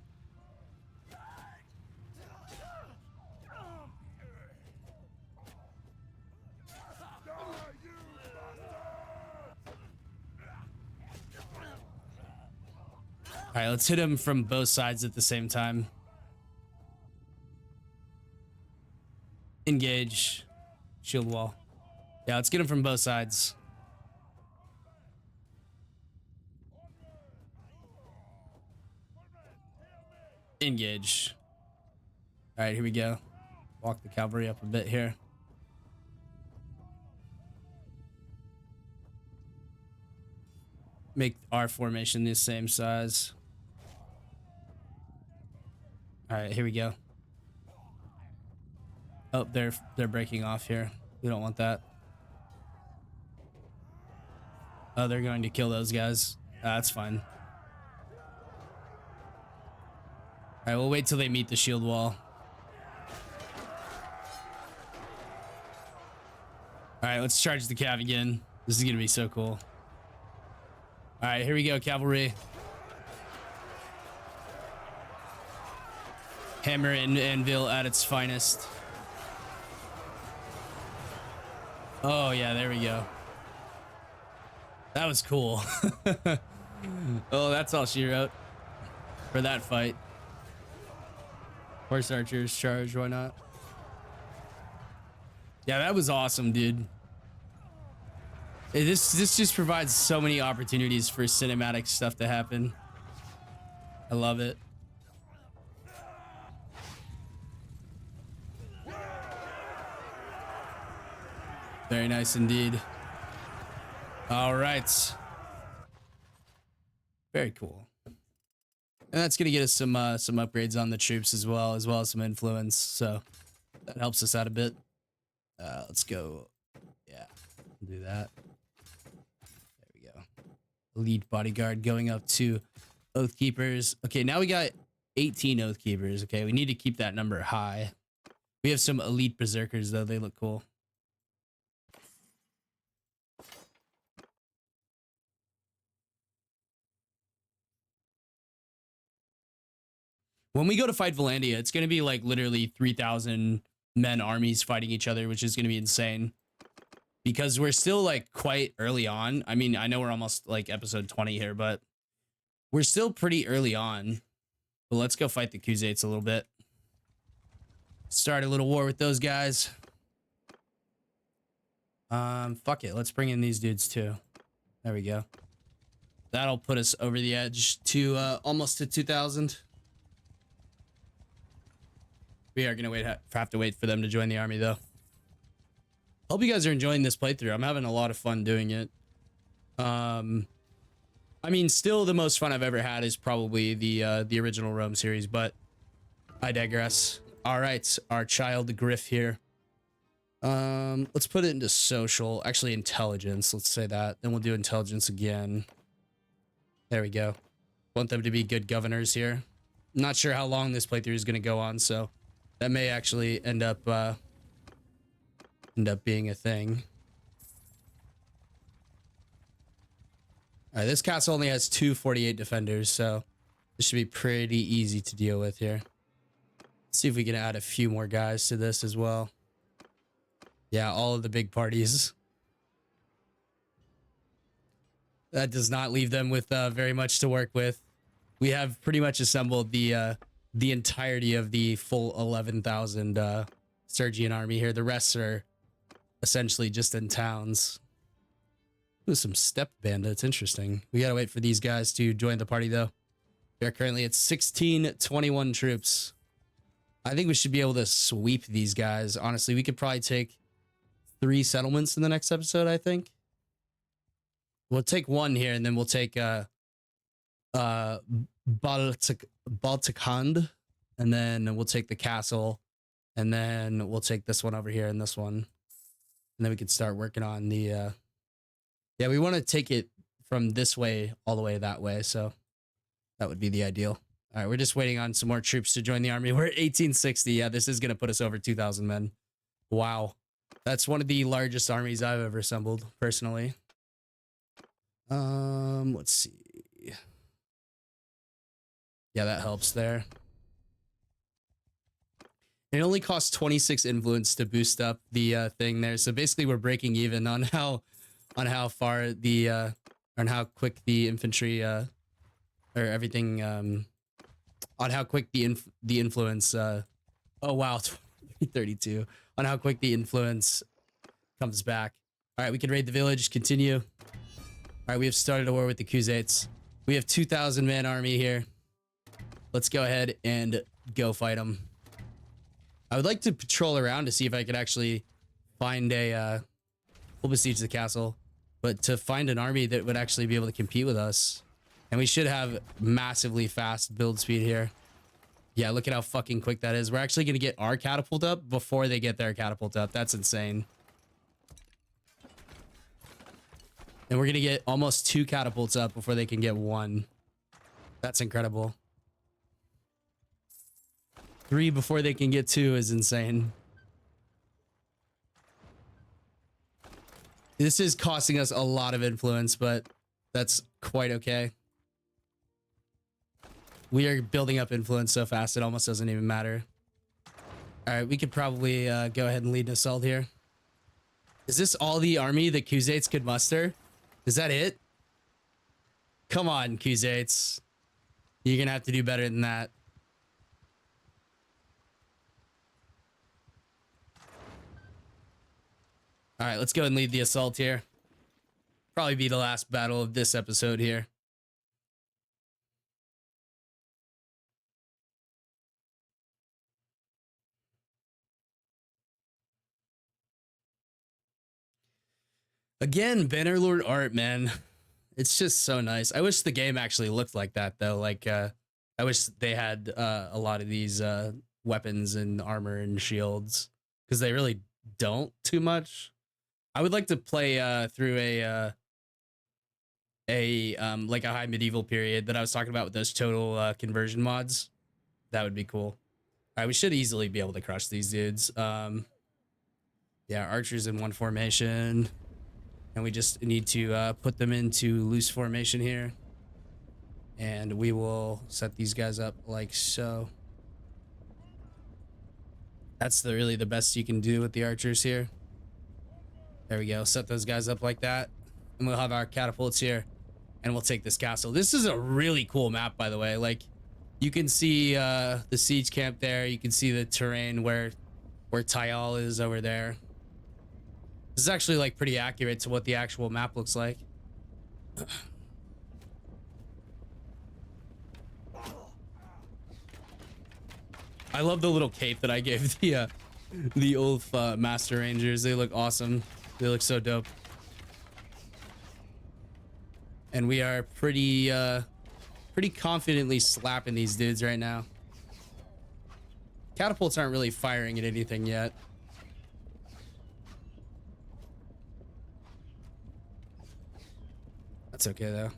All right, let's hit him from both sides at the same time. Engage. Shield wall. Yeah, let's get him from both sides. Engage. All right, here we go. Walk the cavalry up a bit here. Make our formation the same size. All right, here we go. Oh, they're breaking off here. We don't want that. Oh, they're going to kill those guys. That's fine. All right, we'll wait till they meet the shield wall. All right, let's charge the cav again. This is gonna be so cool. All right, here we go, cavalry. Hammer and anvil at its finest. Oh yeah, there we go. That was cool. Oh, that's all she wrote for that fight. Horse archers charge, why not? Yeah, that was awesome, dude. This just provides so many opportunities for cinematic stuff to happen. I love it. Very nice indeed. All right. Very cool. And that's gonna get us some upgrades on the troops as well as some influence. So that helps us out a bit. Let's go. Yeah, do that. There we go. Elite bodyguard going up to oath keepers. Okay, now we got 18 oath keepers. Okay, we need to keep that number high. We have some elite berserkers though. They look cool. When we go to fight Valandia, it's going to be like literally 3,000 men armies fighting each other, which is going to be insane. Because we're still like quite early on. I mean, I know we're almost like episode 20 here, but we're still pretty early on. But let's go fight the Khuzaits a little bit. Start a little war with those guys. Fuck it. Let's bring in these dudes too. There we go. That'll put us over the edge to almost to 2,000. We are gonna have to wait for them to join the army though. Hope you guys are enjoying this playthrough. I'm having a lot of fun doing it. I mean, still the most fun I've ever had is probably the original Rome series, but I digress. All right, our child Griff here. Let's put it into social, actually intelligence. Let's say that. Then we'll do intelligence again. There we go. Want them to be good governors here. Not sure how long this playthrough is going to go on, so that may actually end up being a thing. All right, this castle only has 248 defenders, so this should be pretty easy to deal with here. Let's see if we can add a few more guys to this as well. Yeah, all of the big parties. That does not leave them with very much to work with. We have pretty much assembled the entirety of the full 11,000 Sturgian army here. The rest are essentially just in towns. Ooh, some steppe bandits. Interesting. We gotta wait for these guys to join the party though. We are currently at 1621 troops. I think we should be able to sweep these guys. Honestly, we could probably take 3 settlements in the next episode, I think. We'll take 1 here, and then we'll take Baltikhand, and then we'll take the castle, and then we'll take this one over here and this one. And then we can start working on the yeah, we want to take it from this way all the way that way, so that would be the ideal. All right, we're just waiting on some more troops to join the army. We're at 1860. Yeah, this is going to put us over 2,000 men. Wow. That's one of the largest armies I've ever assembled, personally. Let's see. Yeah, that helps there. It only costs 26 influence to boost up the thing there. So basically we're breaking even on how far the on how quick the infantry or everything on how quick the influence oh wow, 32 on how quick the influence comes back. All right, we can raid the village, continue. All right, we have started a war with the Khuzaits. We have 2,000 man army here. Let's go ahead and go fight them. I would like to patrol around to see if I could actually find a we'll besiege the castle, but to find an army that would actually be able to compete with us. And we should have massively fast build speed here. Yeah, look at how fucking quick that is. We're actually going to get our catapult up before they get their catapult up. That's insane. And we're going to get almost 2 catapults up before they can get 1. That's incredible. 3 before they can get 2 is insane. This is costing us a lot of influence, but that's quite okay. We are building up influence so fast it almost doesn't even matter. All right, we could probably go ahead and lead an assault here. Is this all the army the Khuzaits could muster? Is that it? Come on, Khuzaits. You're gonna have to do better than that. All right, let's go and lead the assault here. Probably be the last battle of this episode here. Again, Bannerlord art, man. It's just so nice. I wish the game actually looked like that, though. Like, I wish they had a lot of these weapons and armor and shields, because they really don't too much. I would like to play through like a high medieval period that I was talking about with those total conversion mods. That would be cool. All right, we should easily be able to crush these dudes. Yeah, archers in 1 formation. And we just need to put them into loose formation here. And we will set these guys up like so. That's really the best you can do with the archers here. There we go. Set those guys up like that. And we'll have our catapults here. And we'll take this castle. This is a really cool map, by the way. Like, you can see the siege camp there. You can see the terrain where Tayal is over there. This is actually like pretty accurate to what the actual map looks like. I love the little cape that I gave the The Ulf Master Rangers, they look awesome. They look so dope. And we are pretty confidently slapping these dudes right now. Catapults aren't really firing at anything yet. That's okay though.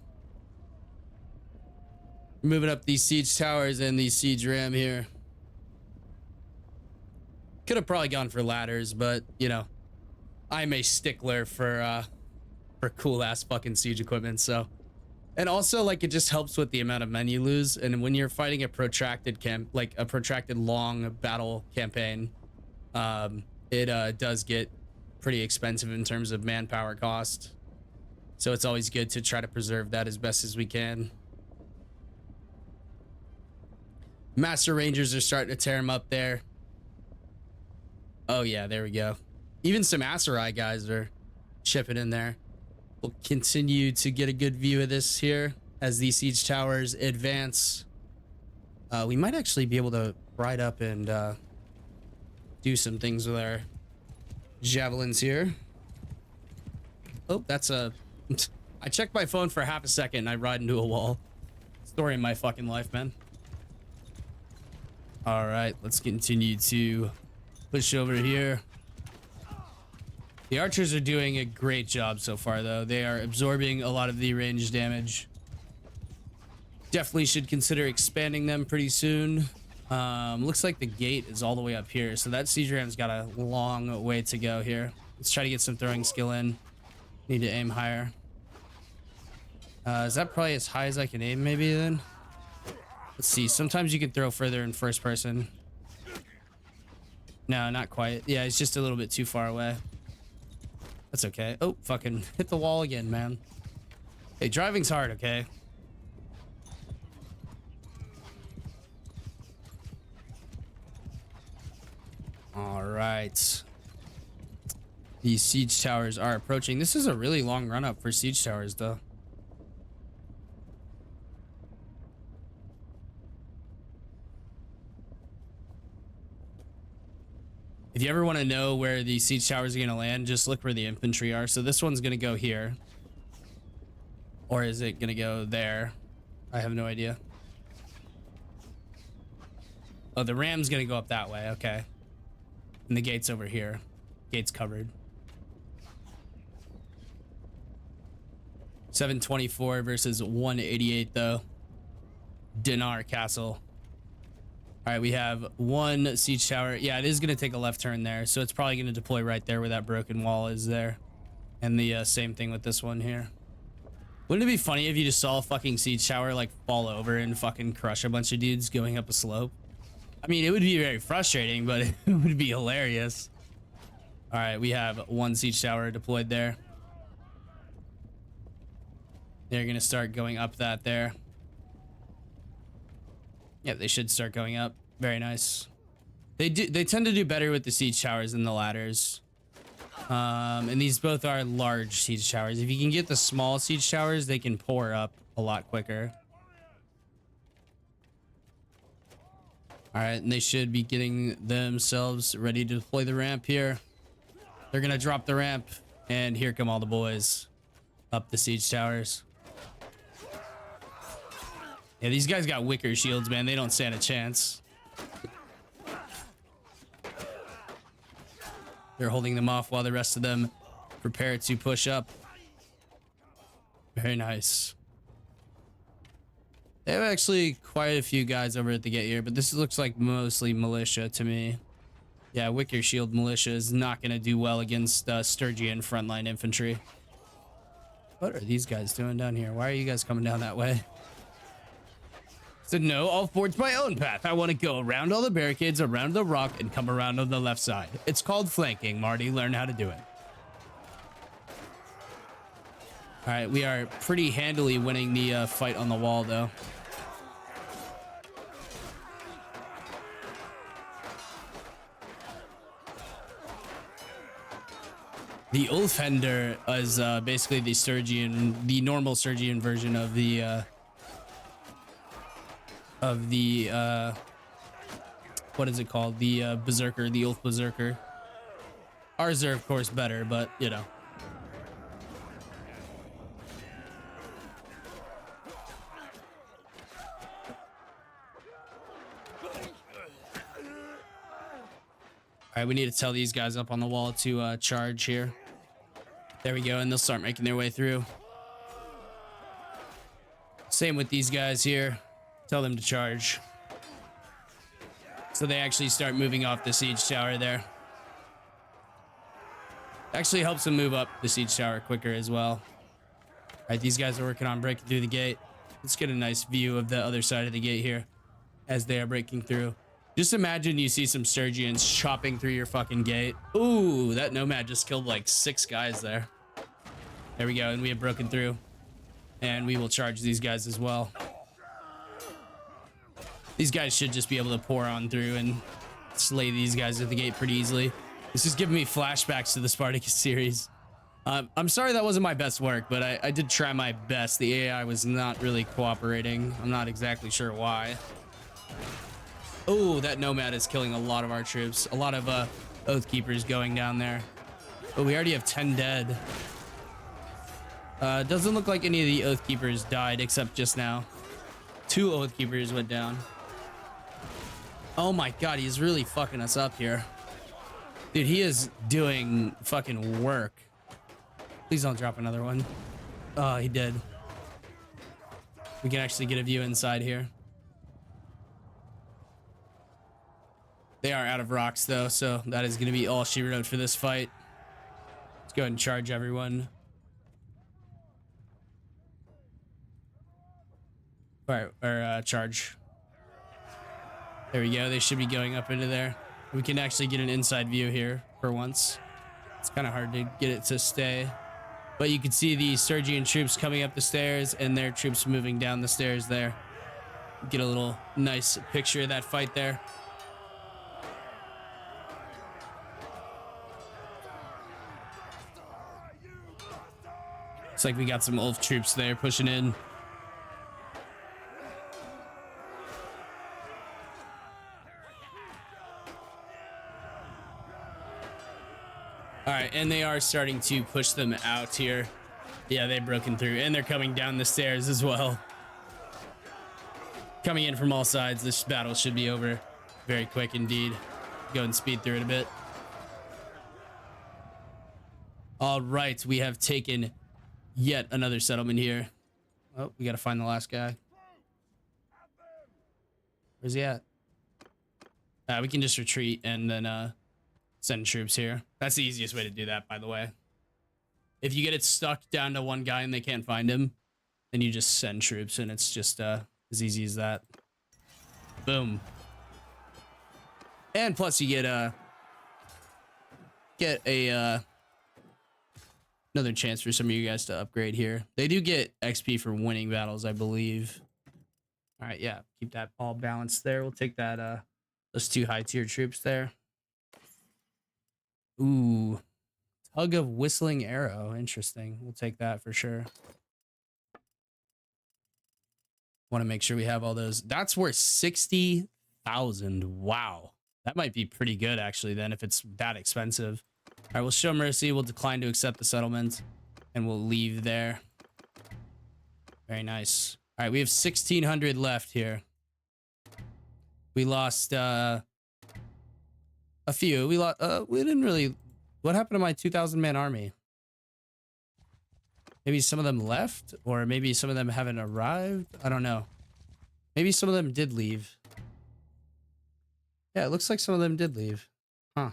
Moving up these siege towers and the siege ram here. Could have probably gone for ladders, but you know, I'm a stickler for cool ass fucking siege equipment. So, and also like it just helps with the amount of men you lose. And when you're fighting a protracted long battle campaign, it does get pretty expensive in terms of manpower cost. So it's always good to try to preserve that as best as we can. Master Rangers are starting to tear them up there. Oh yeah, there we go. Even some Aserai guys are chipping in there. We'll continue to get a good view of this here as these siege towers advance. We might actually be able to ride up and do some things with our javelins here. Oh, that's a... I checked my phone for half a second and I ride into a wall. Story of my fucking life, man. All right, let's continue to push over here. The archers are doing a great job so far, though. They are absorbing a lot of the range damage. Definitely should consider expanding them pretty soon. Looks like the gate is all the way up here, so that siege ram's got a long way to go here. Let's try to get some throwing skill in. Need to aim higher. Is that probably as high as I can aim, maybe, then? Let's see. Sometimes you can throw further in first person. No, not quite. Yeah, it's just a little bit too far away. That's okay. Oh, fucking hit the wall again, man. Hey, driving's hard, okay? All right. These siege towers are approaching. This is a really long run up for siege towers, though. If you ever want to know where the siege towers are going to land, just look where the infantry are. So this one's going to go here. Or is it going to go there? I have no idea. Oh, the ram's going to go up that way. Okay. And the gate's over here. Gate's covered. 724 versus 188, though. Dinar Castle. All right, we have one siege tower. Yeah, it is going to take a left turn there, so it's probably going to deploy right there where that broken wall is there. And the same thing with this one here. Wouldn't it be funny if you just saw a fucking siege tower like fall over and fucking crush a bunch of dudes going up a slope? I mean, it would be very frustrating, but it would be hilarious. All right, we have one siege tower deployed there. They're going to start going up that there. Yeah, they should start going up. Very nice. They tend to do better with the siege towers than the ladders. And these both are large siege towers. If you can get the small siege towers, they can pour up a lot quicker. All right, and they should be getting themselves ready to deploy the ramp here. They're gonna drop the ramp, and here come all the boys up the siege towers. Yeah, these guys got wicker shields, man. They don't stand a chance. They're holding them off while the rest of them prepare to push up. Very nice. They have actually quite a few guys over at the gate here, but this looks like mostly militia to me. Yeah, wicker shield militia is not going to do well against Sturgian frontline infantry. What are these guys doing down here? Why are you guys coming down that way? Said no, I'll forge my own path. I want to go around all the barricades, around the rock, and come around on the left side. It's called flanking, Marty. Learn how to do it. All right, we are pretty handily winning the fight on the wall, though. The Ulfhender is basically the Sturgian, the normal Sturgian version of the what is it called? The Berserker, the Ulf Berserker. Ours are, of course, better, but, you know. All right, we need to tell these guys up on the wall to charge here. There we go, and they'll start making their way through. Same with these guys here. Tell them to charge. So they actually start moving off the siege tower there. Actually helps them move up the siege tower quicker as well. All right, these guys are working on breaking through the gate. Let's get a nice view of the other side of the gate here as they are breaking through. Just imagine you see some Sturgians chopping through your fucking gate. Ooh, that nomad just killed like 6 guys there. There we go, and we have broken through. And we will charge these guys as well. These guys should just be able to pour on through and slay these guys at the gate pretty easily. This is giving me flashbacks to the Spartacus series. I'm sorry that wasn't my best work, but I did try my best. The AI was not really cooperating. I'm not exactly sure why. Oh, that nomad is killing a lot of our troops. A lot of Oath Keepers going down there. But we already have 10 dead. Doesn't look like any of the Oath Keepers died except just now. 2 Oath Keepers went down. Oh my god, he's really fucking us up here. Dude, he is doing fucking work. Please don't drop another one. Oh, he did. We can actually get a view inside here. They are out of rocks though, so that is going to be all she wrote for this fight. Let's go ahead and charge everyone. All right, or charge. There we go. They should be going up into there. We can actually get an inside view here for once. It's kind of hard to get it to stay. But you can see the Sturgian troops coming up the stairs and their troops moving down the stairs there. Get a little nice picture of that fight there. Looks like we got some Ulf troops there pushing in. All right, and they are starting to push them out here. Yeah, they've broken through, and they're coming down the stairs as well. Coming in from all sides. This battle should be over very quick indeed. Go and speed through it a bit. All right, we have taken yet another settlement here. Oh, we got to find the last guy. Where's he at? We can just retreat and then send troops here. That's the easiest way to do that, by the way. If you get it stuck down to one guy and they can't find him, then you just send troops, and it's just as easy as that. Boom. And plus you get another chance for some of you guys to upgrade here. They do get XP for winning battles, I believe. All right, yeah, keep that all balanced there. We'll take that those 2 high tier troops there. Ooh, Tug of Whistling Arrow. Interesting. We'll take that for sure. Want to make sure we have all those. That's worth 60,000. Wow. That might be pretty good, actually, then, if it's that expensive. All right, we'll show mercy. We'll decline to accept the settlement, and we'll leave there. Very nice. All right, we have 1,600 left here. We lost a few. We didn't really. What happened to my 2,000-man army? Maybe some of them left, or maybe some of them haven't arrived. I don't know. Maybe some of them did leave. Yeah, it looks like some of them did leave. Huh.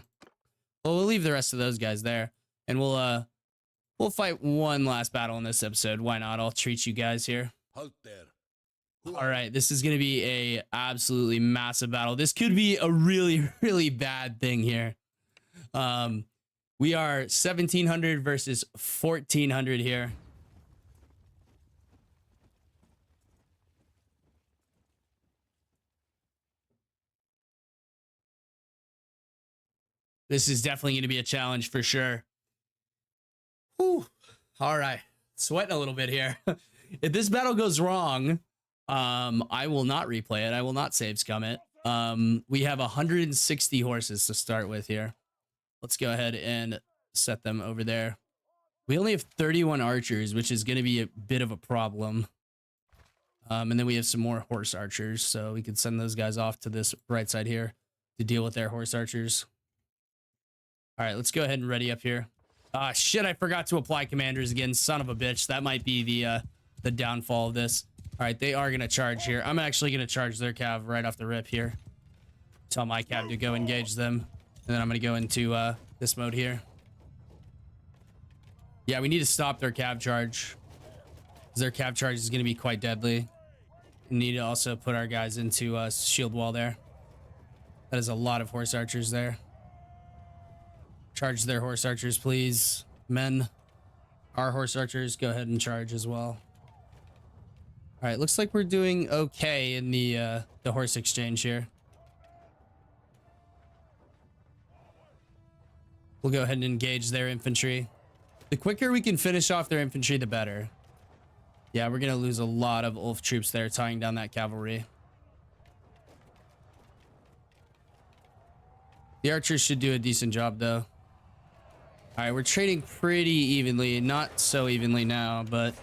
Well, we'll leave the rest of those guys there, and we'll fight one last battle in this episode. Why not? I'll treat you guys here. Halt there. All right, this is gonna be a absolutely massive battle. This could be a really, really bad thing here. We are 1,700 versus 1,400 here. This is definitely going to be a challenge for sure. Whew. All right. Sweating a little bit here. If this battle goes wrong, I will not replay it. I will not save scum it. We have 160 horses to start with here. Let's go ahead and set them over there. We only have 31 archers, which is going to be a bit of a problem. And then we have some more horse archers, so we could send those guys off to this right side here to deal with their horse archers. All right, let's go ahead and ready up here. Ah, shit, I forgot to apply commanders again. Son of a bitch. That might be the downfall of this. All right, they are going to charge here. I'm actually going to charge their cav right off the rip here. Tell my cav to go engage them. And then I'm going to go into this mode here. Yeah, we need to stop their cav charge. Their cav charge is going to be quite deadly. We need to also put our guys into shield wall there. That is a lot of horse archers there. Charge their horse archers, please. Men, our horse archers, go ahead and charge as well. All right, looks like we're doing okay in the horse exchange here. We'll go ahead and engage their infantry. The quicker we can finish off their infantry, the better. Yeah, we're going to lose a lot of Ulf troops there tying down that cavalry. The archers should do a decent job, though. All right, we're trading pretty evenly. Not so evenly now, but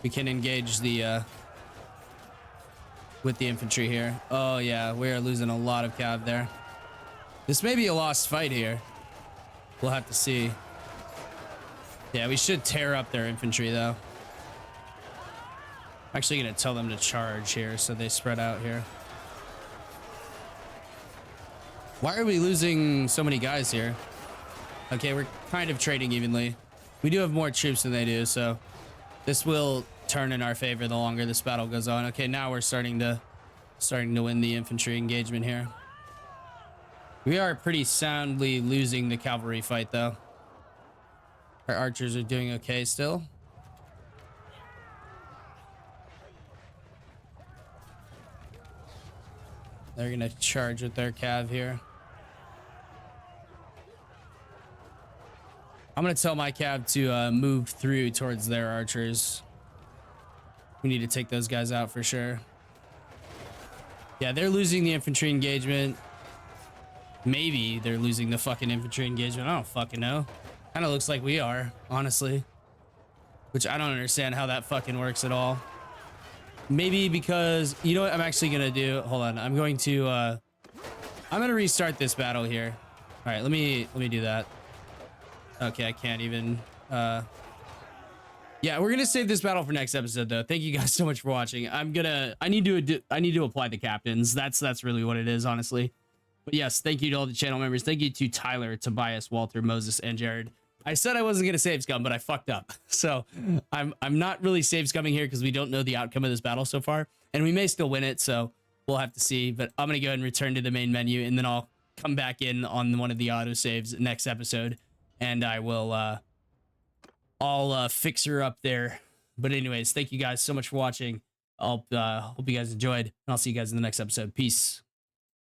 we can engage the with the infantry here. Oh, yeah, we are losing a lot of cav there. This may be a lost fight here. We'll have to see. Yeah, we should tear up their infantry, though. I'm actually going to tell them to charge here so they spread out here. Why are we losing so many guys here? Okay, we're kind of trading evenly. We do have more troops than they do, so this will turn in our favor the longer this battle goes on. Okay, now we're starting to win the infantry engagement here. We are pretty soundly losing the cavalry fight, though. Our archers are doing okay still. They're gonna charge with their cav here. I'm gonna tell my cav to move through towards their archers. We need to take those guys out for sure. Yeah, they're losing the infantry engagement. Maybe they're losing the fucking infantry engagement. I don't fucking know. Kind of looks like we are, honestly. Which I don't understand how that fucking works at all. Maybe because, you know what I'm actually gonna do? Hold on, I'm gonna restart this battle here. All right, let me do that. Okay, I can't even. Yeah, we're gonna save this battle for next episode, though. Thank you guys so much for watching. I need to apply the captains. That's really what it is, honestly. But yes, thank you to all the channel members. Thank you to Tyler, Tobias, Walter, Moses, and Jared. I said I wasn't gonna save scum, but I fucked up. So I'm not really save scumming here because we don't know the outcome of this battle so far, and we may still win it. So we'll have to see. But I'm gonna go ahead and return to the main menu, and then I'll come back in on one of the auto saves next episode, and I will I'll fix her up there. But anyways, thank you guys so much for watching. I'll hope you guys enjoyed, and I'll see you guys in the next episode. Peace.